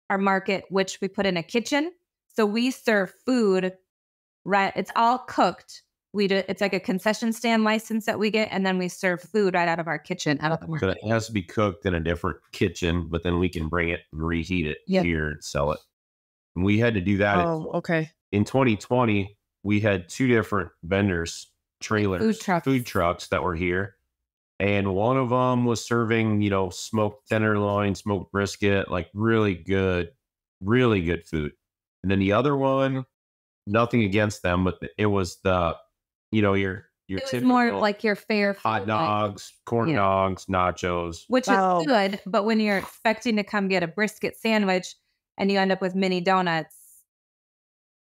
our market, which we put in a kitchen. So we serve food, right? It's all cooked. It's like a concession stand license that we get, and then we serve food right out of our kitchen. So it has to be cooked in a different kitchen, but then we can bring it and reheat it here and sell it. And we had to do that. Okay. In 2020, we had 2 different vendors, trailers, food trucks that were here. And one of them was serving, smoked tenderloin, smoked brisket, like really good food. And then the other one, nothing against them, but it was your it was typical more like your fair hot dogs, corn dogs, nachos. Which is good, but when you're expecting to come get a brisket sandwich and you end up with mini donuts.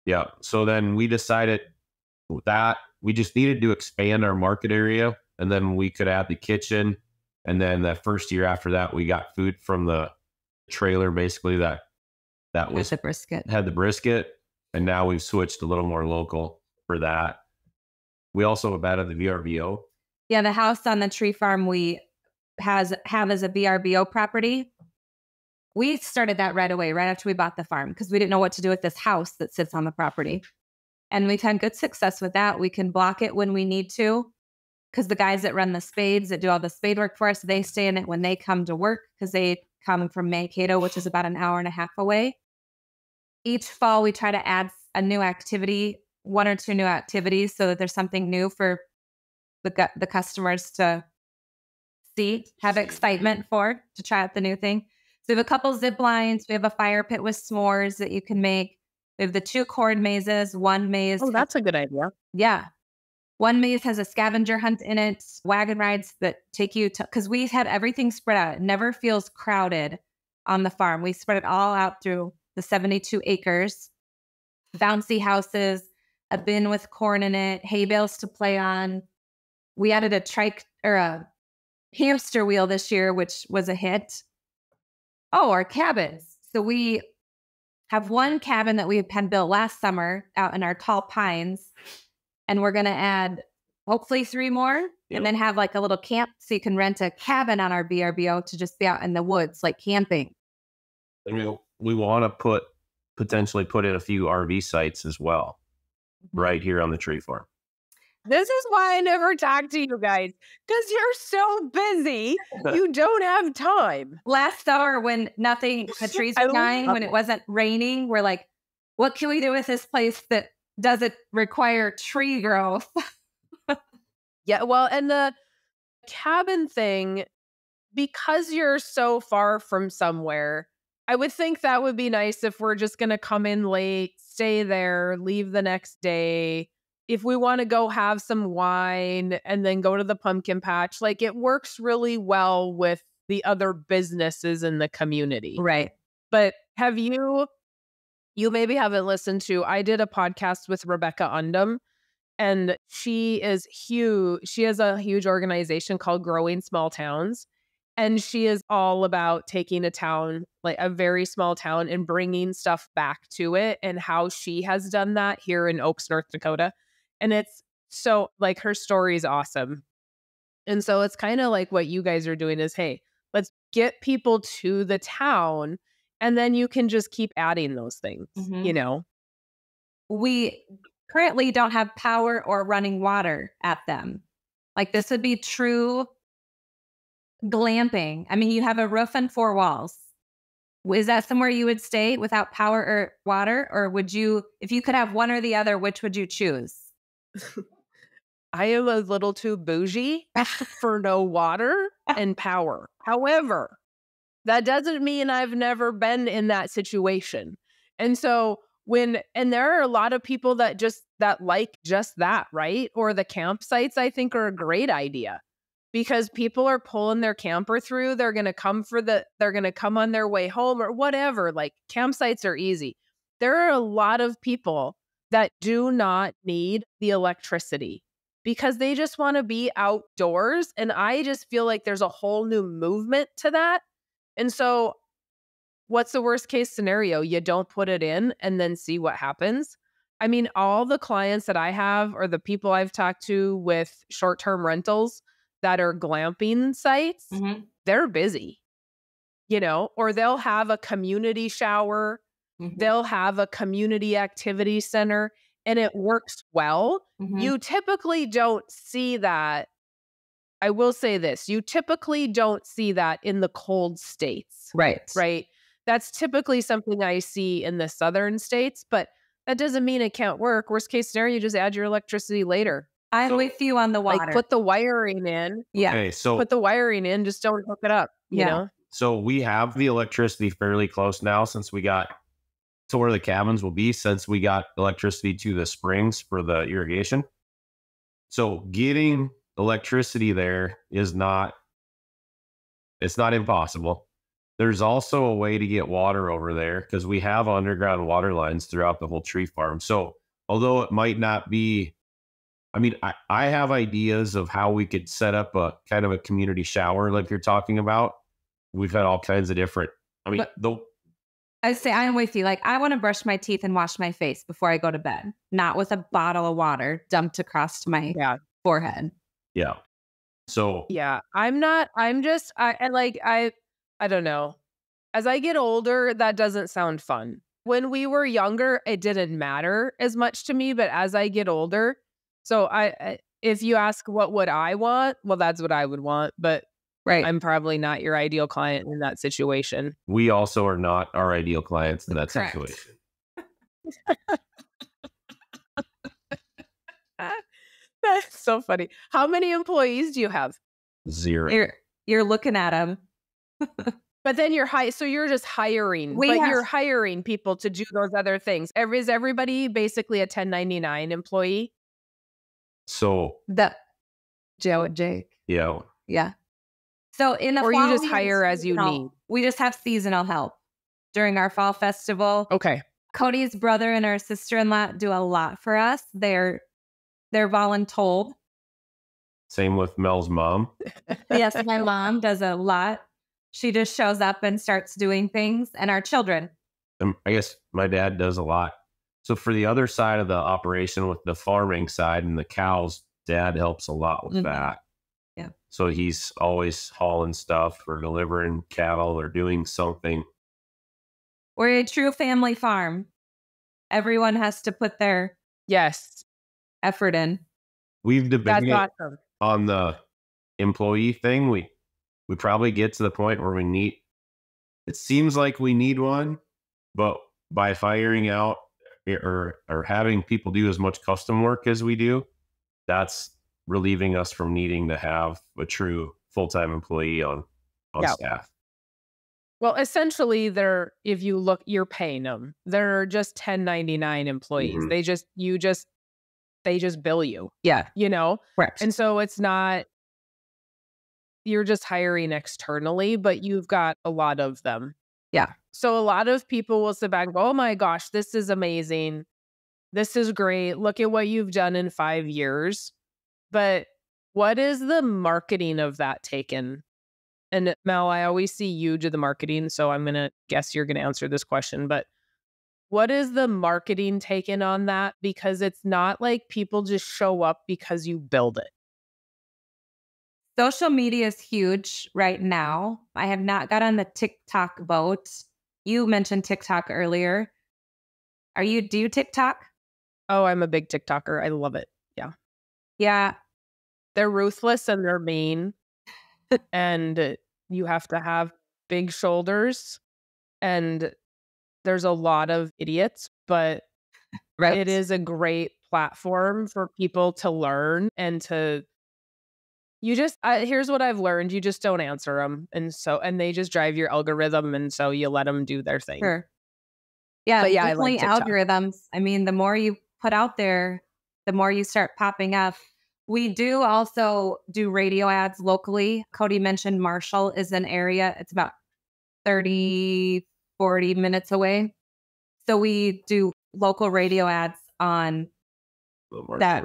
Yeah. So then we decided that we just needed to expand our market area, and then we could add the kitchen. And then the first year after that, we got food from the trailer, basically that was had the brisket. And now we've switched a little more local for that. We also have added the VRBO. Yeah, the house on the tree farm we have as a VRBO property. We started that right away, right after we bought the farm, because we didn't know what to do with this house that sits on the property. And we've had good success with that. We can block it when we need to, because the guys that run the spades, that do all the spade work for us, they stay in it when they come to work, because they come from Mankato, which is about an hour and a half away. Each fall, we try to add a new activity, 1 or 2 new activities, so that there's something new for the customers to see, have excitement for, to try out the new thing. So we have a couple zip lines. We have a fire pit with s'mores that you can make. We have the 2 corn mazes. One maze. Oh, that's a good idea. Yeah. One maze has a scavenger hunt in it, wagon rides that take you to, because we had everything spread out. It never feels crowded on the farm. We spread it all out through the 72 acres, bouncy houses, a bin with corn in it, hay bales to play on. We added a hamster wheel this year, which was a hit. Oh, our cabins. So we have one cabin that we had built last summer out in our tall pines. And we're going to add hopefully 3 more and then have like a little camp. So you can rent a cabin on our VRBO to just be out in the woods, like camping. And we want to potentially put in a few RV sites as well, right here on the tree farm. This is why I never talk to you guys, because you're so busy. You don't have time. Last summer when the trees were dying, when it wasn't raining, we're like, what can we do with this place that doesn't require tree growth? Yeah, well, and the cabin thing, because you're so far from somewhere, I would think that would be nice if we're just going to come in late, stay there, leave the next day. If we want to go have some wine and then go to the pumpkin patch, like it works really well with the other businesses in the community. Right. But have you maybe haven't listened to, I did a podcast with Rebecca Undum, and she is huge. She has a huge organization called Growing Small Towns. And she is all about taking a town, like a very small town, and bringing stuff back to it, and how she has done that here in Oaks, North Dakota. And it's so, like, her story is awesome. And so it's kind of like what you guys are doing is, hey, let's get people to the town, and then you can just keep adding those things, We currently don't have power or running water at them. Like, this would be true glamping. I mean, you have a roof and 4 walls. Is that somewhere you would stay without power or water? Or would you, if you could have one or the other, which would you choose? I am a little too bougie for no water and power. However, that doesn't mean I've never been in that situation. And so and there are a lot of people that like just that, right? Or the campsites, I think, are a great idea. Because people are pulling their camper through, they're going to come on their way home or whatever. Like, campsites are easy. There are a lot of people that do not need the electricity because they just want to be outdoors. And I just feel like there's a whole new movement to that. And so what's the worst case scenario? You don't put it in and then see what happens. I mean, all the clients that I have or the people I've talked to with short-term rentals that are glamping sites, they're busy, or they'll have a community shower, they'll have a community activity center, and it works well. You typically don't see that. I will say this, you typically don't see that in the cold states. Right. That's typically something I see in the southern states, but that doesn't mean it can't work. Worst case scenario, you just add your electricity later. I'm with you on the water. Like put the wiring in. Yeah. Okay, so put the wiring in, just don't hook it up, you know? So we have the electricity fairly close now since we got to where the cabins will be, since we got electricity to the springs for the irrigation. So getting electricity there is not impossible. There's also a way to get water over there because we have underground water lines throughout the whole tree farm. So although it might not be, I mean, I have ideas of how we could set up a kind of a community shower like you're talking about. We've had all kinds of different, I say I'm with you. Like, I want to brush my teeth and wash my face before I go to bed, not with a bottle of water dumped across my forehead. Yeah. So yeah, I don't know. As I get older, that doesn't sound fun. When we were younger, it didn't matter as much to me, but as I get older, so if you ask what would I want, well, that's what I would want, but I'm probably not your ideal client in that situation. We also are not our ideal clients in that situation. That's so funny. How many employees do you have? 0. You're looking at them. But then you're so you're just hiring, you're hiring people to do those other things. Is everybody basically a 1099 employee? So Joe and Jake. Yeah. Yeah. So in the or fall, you just hire as you need. We just have seasonal help during our fall festival. Okay. Cody's brother and our sister-in-law do a lot for us. They're voluntold. Same with Mel's mom. Yes, my mom does a lot. She just shows up and starts doing things, and our children. I guess my dad does a lot. So for the other side of the operation with the farming side and the cows, Dad helps a lot with that. Yeah. So he's always hauling stuff or delivering cattle or doing something. We're a true family farm. Everyone has to put their effort in. We've debated awesome. On the employee thing. We probably get to the point where it seems like we need one, but by firing out or having people do as much custom work as we do, that's relieving us from needing to have a true full-time employee on staff. Well, essentially, if you look, you're paying them. They're just 1099 employees. Mm-hmm. They just bill you. Yeah. Correct. And so it's not, you're just hiring externally, but you've got a lot of them. Yeah. So a lot of people will sit back and go, oh my gosh, this is amazing. This is great. Look at what you've done in 5 years. But what is the marketing of that taken? And Mel, I always see you do the marketing, so I'm going to guess you're going to answer this question. But what is the marketing taken on that? Because it's not like people just show up because you build it. Social media is huge right now. I have not got on the TikTok boat. You mentioned TikTok earlier. Do you TikTok? Oh, I'm a big TikToker. I love it. Yeah. Yeah. They're ruthless and they're mean. And you have to have big shoulders. And there's a lot of idiots, but it is a great platform for people to learn and to, here's what I've learned. You just don't answer them. And they just drive your algorithm. And so you let them do their thing. Sure. Yeah. But yeah, definitely I like algorithms. I mean, the more you put out there, the more you start popping up. We do also do radio ads locally. Cody mentioned Marshall is an area. It's about 30, 40 minutes away. So we do local radio ads on that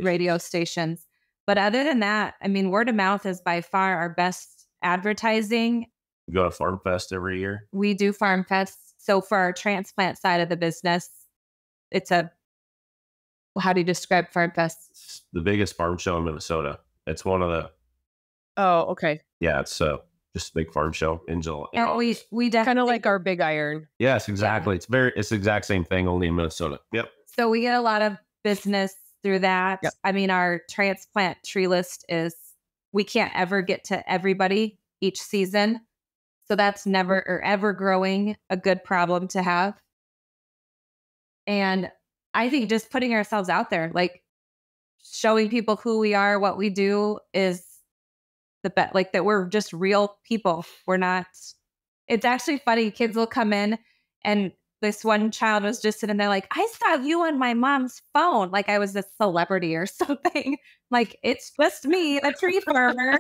radio stations. But other than that, I mean, word of mouth is by far our best advertising. We go to Farm Fest every year. We do Farm Fest. So for our transplant side of the business, how do you describe Farm Fest? It's the biggest farm show in Minnesota. It's one of the, Oh, okay. yeah, it's just a big farm show in July. And we definitely Kind of like our Big Iron. Yes, exactly. Yeah. It's the exact same thing, only in Minnesota. Yep. So we get a lot of business through that. Yep. I mean, our transplant tree list we can't ever get to everybody each season. So that's never or ever growing, a good problem to have. And I think just putting ourselves out there, like showing people who we are, what we do is the best, like that we're just real people. We're not, it's actually funny. Kids will come in and this one child was just sitting there like, I saw you on my mom's phone. Like I was a celebrity or something. Like, it's just me, the tree farmer.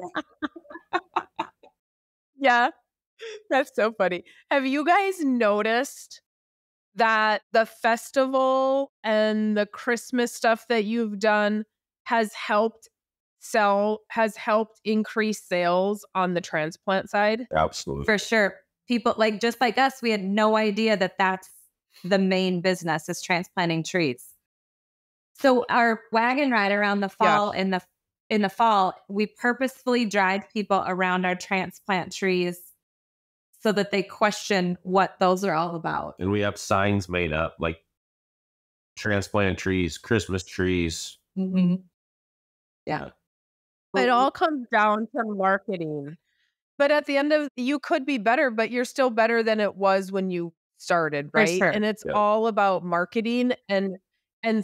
Yeah, that's so funny. Have you guys noticed that the festival and the Christmas stuff that you've done has helped increase sales on the transplant side? Absolutely. For sure. People like, just like us, we had no idea that that's the main business is transplanting trees. So our wagon ride around the fall, in the fall, we purposefully drive people around our transplant trees so that they question what those are all about. And we have signs made up like transplant trees, Christmas trees. Mm-hmm. Yeah. It all comes down to marketing. But at the end of, you could be better, but you're still better than it was when you started, For right? sure. And it's Yeah. all about marketing and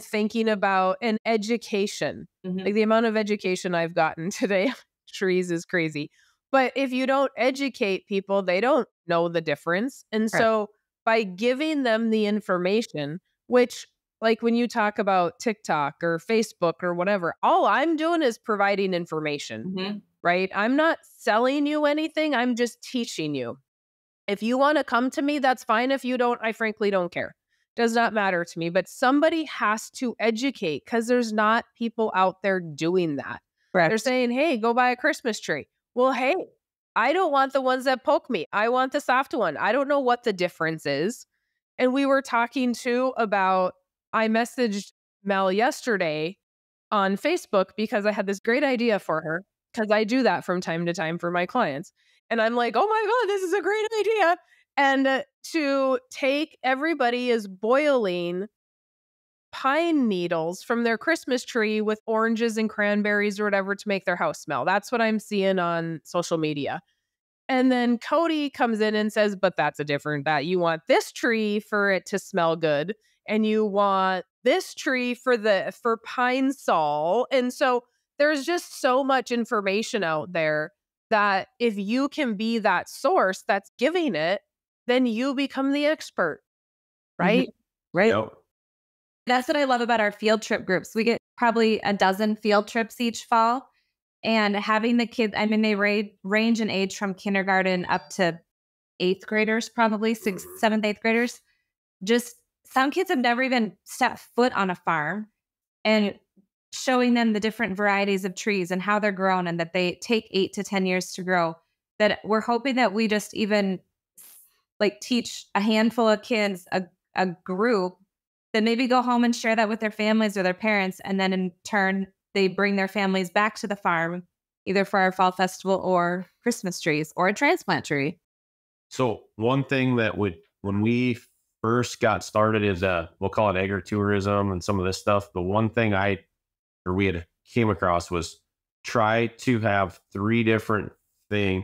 thinking about and education. Mhm. Like the amount of education I've gotten today, trees is crazy. But if you don't educate people, they don't know the difference. And Right. so by giving them the information, which like when you talk about TikTok or Facebook or whatever, all I'm doing is providing information, Mhm. right? I'm not selling you anything. I'm just teaching you. If you want to come to me, that's fine. If you don't, I frankly don't care. Does not matter to me. But somebody has to educate because there's not people out there doing that. Correct. They're saying, hey, go buy a Christmas tree. Well, hey, I don't want the ones that poke me. I want the soft one. I don't know what the difference is. And we were talking too about, I messaged Mel yesterday on Facebook because I had this great idea for her, because I do that from time to time for my clients. And I'm like, oh my God, this is a great idea. And to take everybody is boiling pine needles from their Christmas tree with oranges and cranberries or whatever to make their house smell. That's what I'm seeing on social media. And then Cody comes in and says, but that's that you want this tree for it to smell good. And you want this tree for pine sol. And so there's just so much information out there that if you can be that source that's giving it, then you become the expert, right? Mm-hmm. Right. Yep. That's what I love about our field trip groups. We get probably a dozen field trips each fall. And having the kids, I mean, they range in age from kindergarten up to 8th graders, probably 6th, 7th, 8th graders. Just some kids have never even stepped foot on a farm, and showing them the different varieties of trees and how they're grown and that they take 8 to 10 years to grow. That we're hoping that we just even like teach a handful of kids, a group, that maybe go home and share that with their families or their parents. And then in turn, they bring their families back to the farm, either for our fall festival or Christmas trees or a transplant tree. So one thing that when we first got started is we'll call it agritourism and some of this stuff. The one thing we had came across was try to have 3 different things.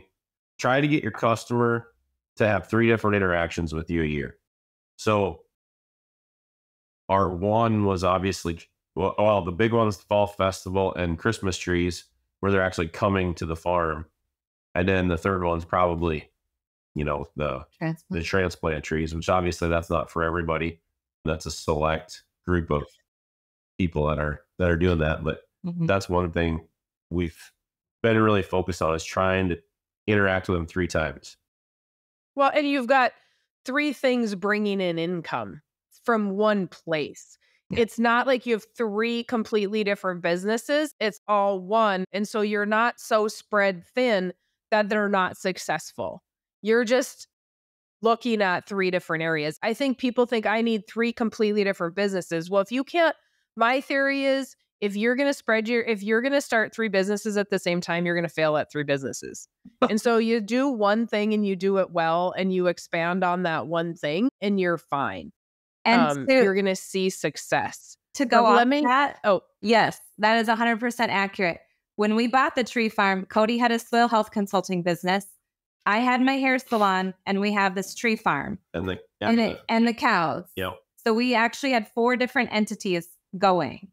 Try to get your customer to have 3 different interactions with you a year. So our one was obviously, well, the big one is the fall festival and Christmas trees, where they're actually coming to the farm. And then the third one's probably, the transplant trees, which obviously that's not for everybody. That's a select group of people that are doing that. But that's one thing we've been really focused on, is trying to interact with them 3 times. Well, and you've got 3 things bringing in income from one place. It's not like you have 3 completely different businesses. It's all one. And so you're not so spread thin that they're not successful. You're just looking at 3 different areas. I think people think I need 3 completely different businesses. Well, if you can't, my theory is if you're going to start 3 businesses at the same time, you're going to fail at 3 businesses. And so you do one thing and you do it well and you expand on that one thing and you're fine. And You're going to see success. To go off that, oh, yes, that is 100% accurate. When we bought the tree farm, Cody had a soil health consulting business. I had my hair salon, and we have this tree farm And the cows. Yep. So we actually had 4 different entities going.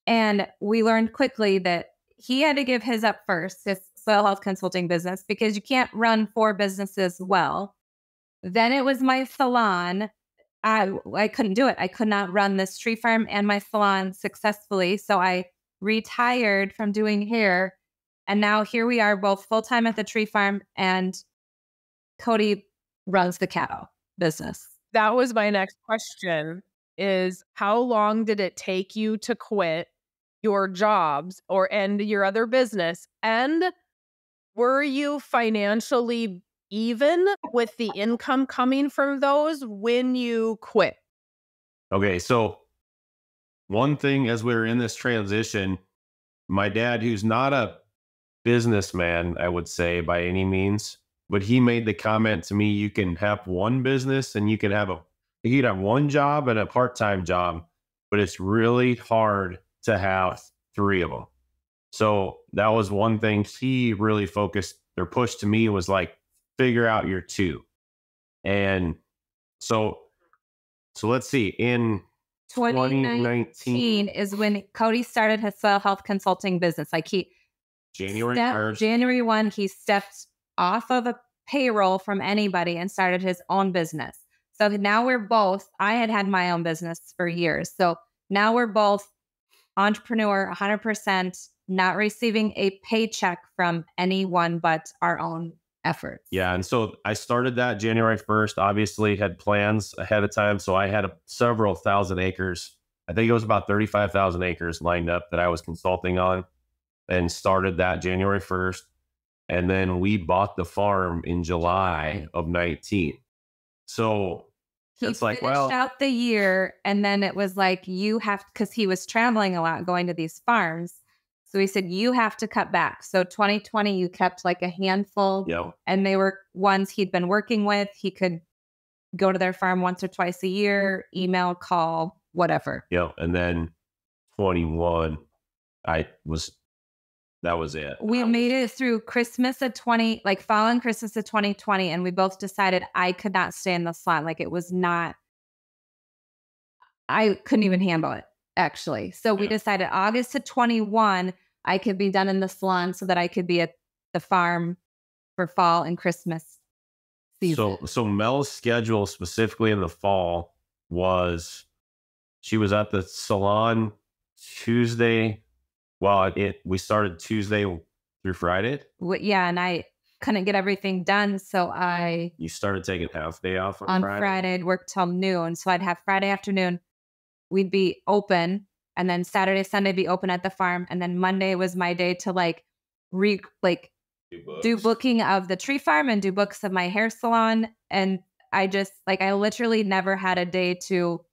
And we learned quickly that he had to give his up first, his soil health consulting business, because you can't run 4 businesses well. Then it was my salon. I couldn't do it. I could not run this tree farm and my salon successfully. So I retired from doing hair. And now here we are both full-time at the tree farm, and Cody runs the cattle business. That was my next question, is how long did it take you to quit your jobs or end your other business? And were you financially even with the income coming from those when you quit? Okay, so one thing as we were in this transition, my dad, who's not a businessman, I would say by any means, but he made the comment to me, you can have one business and you can have one job and a part-time job, but it's really hard to have 3 of them. So that was one thing he really focused or pushed to me, was like, figure out your 2. And so let's see, in 2019 is when Cody started his soil health consulting business. Like January 1, he stepped off of a payroll from anybody and started his own business. So now I had my own business for years. So now we're both entrepreneur, 100%, not receiving a paycheck from anyone but our own efforts. Yeah. And so I started that January 1st, obviously had plans ahead of time. So I had several thousand acres. I think it was about 35,000 acres lined up that I was consulting on, and started that January 1st. And then we bought the farm in July of 19. So it's like, well, out the year. And then it was like, because he was traveling a lot, going to these farms. So he said, you have to cut back. So 2020, you kept like a handful. Yep. And they were ones he'd been working with. He could go to their farm once or twice a year, email, call, whatever. Yeah. And then 21, that was it. We made it through Christmas of following Christmas of 2020. And we both decided I could not stay in the salon. Like, it was not, I couldn't even handle it, actually. So we decided August of 21, I could be done in the salon so that I could be at the farm for fall and Christmas season. So Mel's schedule specifically in the fall was, she was at the salon Tuesday. Well, we started Tuesday through Friday. Yeah, and I couldn't get everything done, so You started taking half day off on Friday. I'd work till noon, so I'd have Friday afternoon. We'd be open, and then Saturday, Sunday be open at the farm, and then Monday was my day to do booking of the tree farm and do books of my hair salon. And I just I literally never had a day to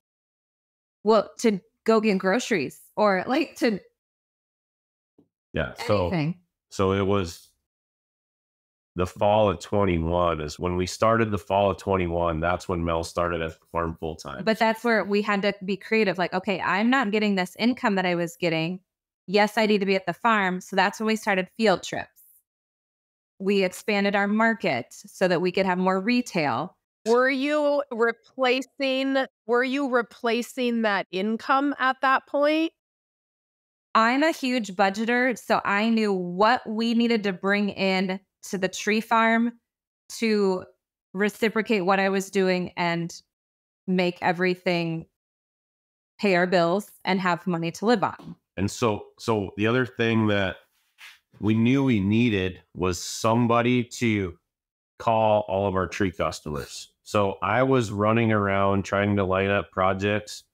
go get groceries or to. Yeah. Anything. So it was the fall of 21 is when we started. The fall of 21. That's when Mel started at the farm full time. But that's where we had to be creative. Like, okay, I'm not getting this income that I was getting. Yes, I need to be at the farm. So that's when we started field trips. We expanded our market so that we could have more retail. Were you replacing that income at that point? I'm a huge budgeter, so I knew what we needed to bring in to the tree farm to reciprocate what I was doing and make everything pay our bills and have money to live on. And so the other thing that we knew we needed was somebody to call all of our tree customers. So I was running around trying to line up projects,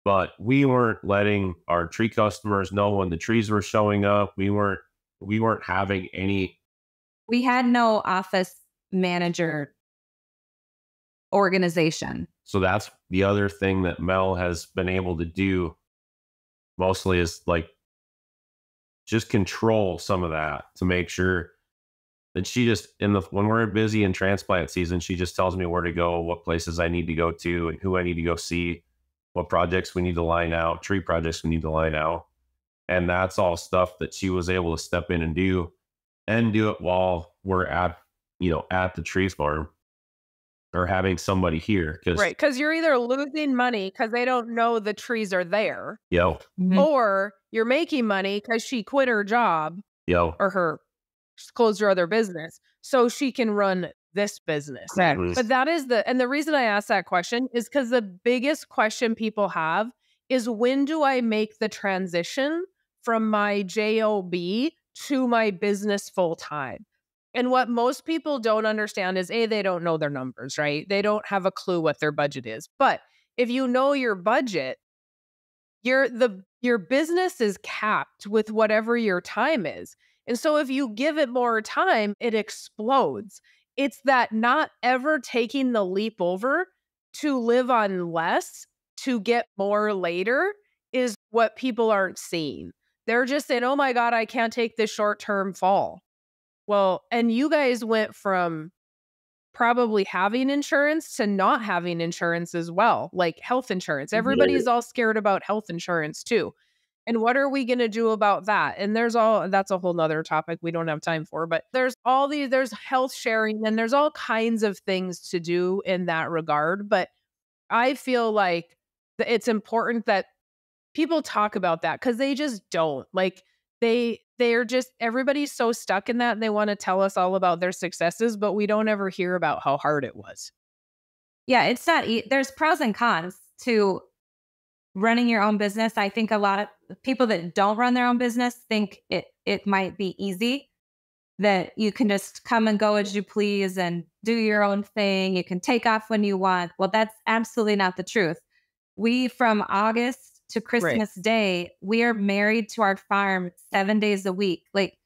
but we weren't letting our tree customers know when the trees were showing up. We weren't having any. We had no office manager organization. So that's the other thing that Mel has been able to do mostly is like just control some of that to make sure that she just when we're busy in transplant season, she just tells me where to go, what places I need to go to, and who I need to go see, what projects we need to line out, tree projects we need to line out. And that's all stuff that she was able to step in and do it while we're at the tree farm or having somebody here. Right. Because you're either losing money because they don't know the trees are there. Or you're making money because she quit her job or closed her other business so she can run this business. But that is the reason I asked that question is because the biggest question people have is, when do I make the transition from my job to my business full time? And what most people don't understand is they don't know their numbers, right? They don't have a clue what their budget is. But if you know your budget, your business is capped with whatever your time is. And so if you give it more time, it explodes. It's that not ever taking the leap over to live on less to get more later is what people aren't seeing. They're just saying, oh my God, I can't take this short-term fall. Well, and you guys went from probably having insurance to not having insurance as well, like health insurance. Everybody's all scared about health insurance too. And what are we going to do about that? And that's a whole nother topic we don't have time for, but there's health sharing and there's all kinds of things to do in that regard. But I feel like it's important that people talk about that because they just don't. Like they're just, everybody's so stuck in that and they want to tell us all about their successes, but we don't ever hear about how hard it was. Yeah, it's not, there's pros and cons to running your own business. I think a lot of people that don't run their own business think it might be easy, that you can just come and go as you please and do your own thing. You can take off when you want. Well, that's absolutely not the truth. We, from August to Christmas Day, we are married to our farm 7 days a week. Like,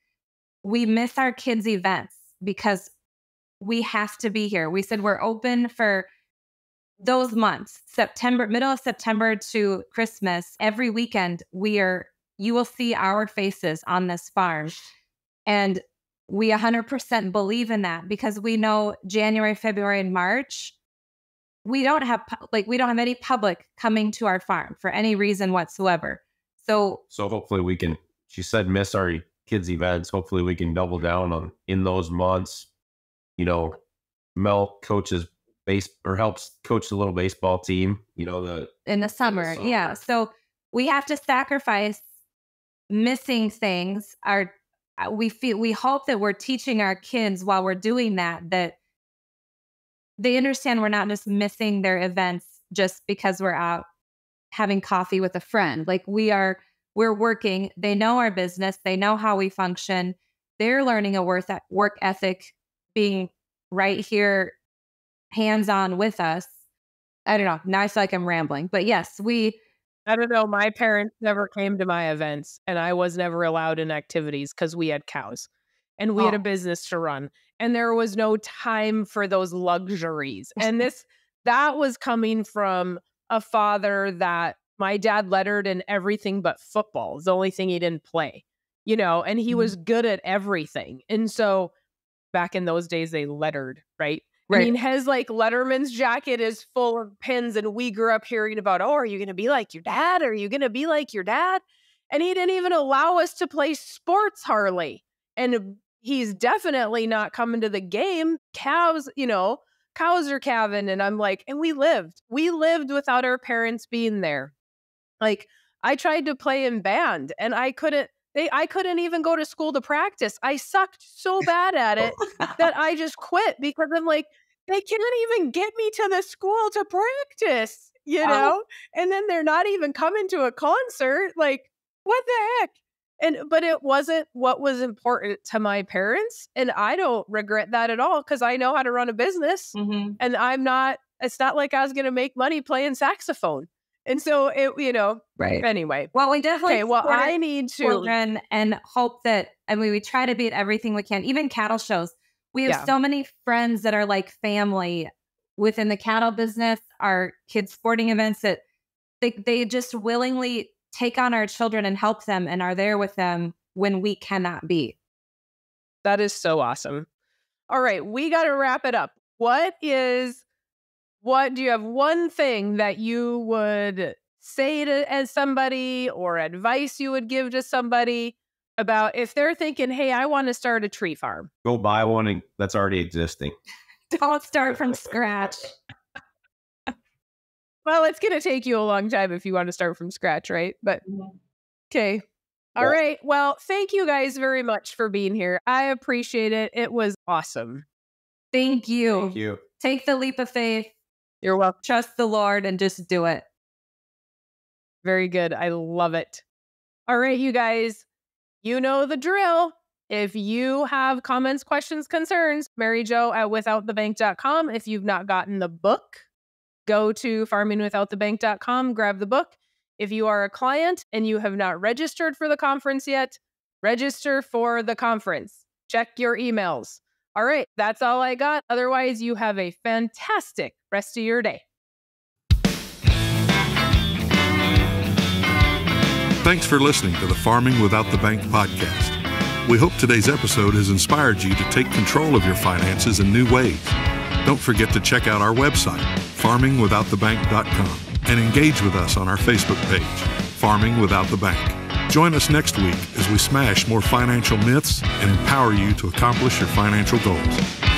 we miss our kids' events because we have to be here. We said we're open for those months, middle of September to Christmas. Every weekend, you will see our faces on this farm. And we 100% believe in that because we know January, February, and March, we don't have any public coming to our farm for any reason whatsoever. So hopefully we can, she said, miss our kids' events. Hopefully we can double down in those months. Mel coaches helps coach the little baseball team, in the summer. Yeah. So we have to sacrifice missing things. We hope that we're teaching our kids while we're doing that they understand we're not just missing their events just because we're out having coffee with a friend. Like, we're working. They know our business. They know how we function. They're learning a work ethic, being right here, hands-on with us. I don't know. Now I feel like I'm rambling, but yes, I don't know. My parents never came to my events and I was never allowed in activities because we had cows and we had a business to run and there was no time for those luxuries. And that was coming from a father that my dad lettered in everything but football. It's the only thing he didn't play, and he was good at everything. And so back in those days, they lettered, right? I mean, his Letterman's jacket is full of pins, and we grew up hearing about, are you going to be like your dad? Are you going to be like your dad? And he didn't even allow us to play sports hardly. And he's definitely not coming to the game. Cows are calving. And I'm like, and we lived without our parents being there. Like, I tried to play in band and I couldn't even go to school to practice. I sucked so bad at it that I just quit because I'm like, they can't even get me to the school to practice, and then they're not even coming to a concert. Like, what the heck? But it wasn't what was important to my parents. And I don't regret that at all because I know how to run a business and it's not like I was going to make money playing saxophone. And so anyway. Well, we definitely, I need to children and hope that, we try to be at everything we can, even cattle shows. We have so many friends that are like family within the cattle business, our kids' sporting events, that they just willingly take on our children and help them and are there with them when we cannot be. That is so awesome. All right, we got to wrap it up. What do you have one thing that you would say to as somebody, or advice you would give to somebody about if they're thinking, hey, I want to start a tree farm? Go buy one that's already existing. Don't start from scratch. Well, it's going to take you a long time if you want to start from scratch, right? But okay. All right. Well, thank you guys very much for being here. I appreciate it. It was awesome. Thank you. Thank you. Take the leap of faith. You're welcome. Trust the Lord and just do it. Very good. I love it. All right, you guys, you know the drill. If you have comments, questions, concerns, Mary Jo at withoutthebank.com. If you've not gotten the book, go to farmingwithoutthebank.com, grab the book. If you are a client and you have not registered for the conference yet, register for the conference. Check your emails. All right, that's all I got. Otherwise, you have a fantastic rest of your day. Thanks for listening to the Farming Without the Bank podcast. We hope today's episode has inspired you to take control of your finances in new ways. Don't forget to check out our website, farmingwithoutthebank.com, and engage with us on our Facebook page, Farming Without the Bank. Join us next week as we smash more financial myths and empower you to accomplish your financial goals.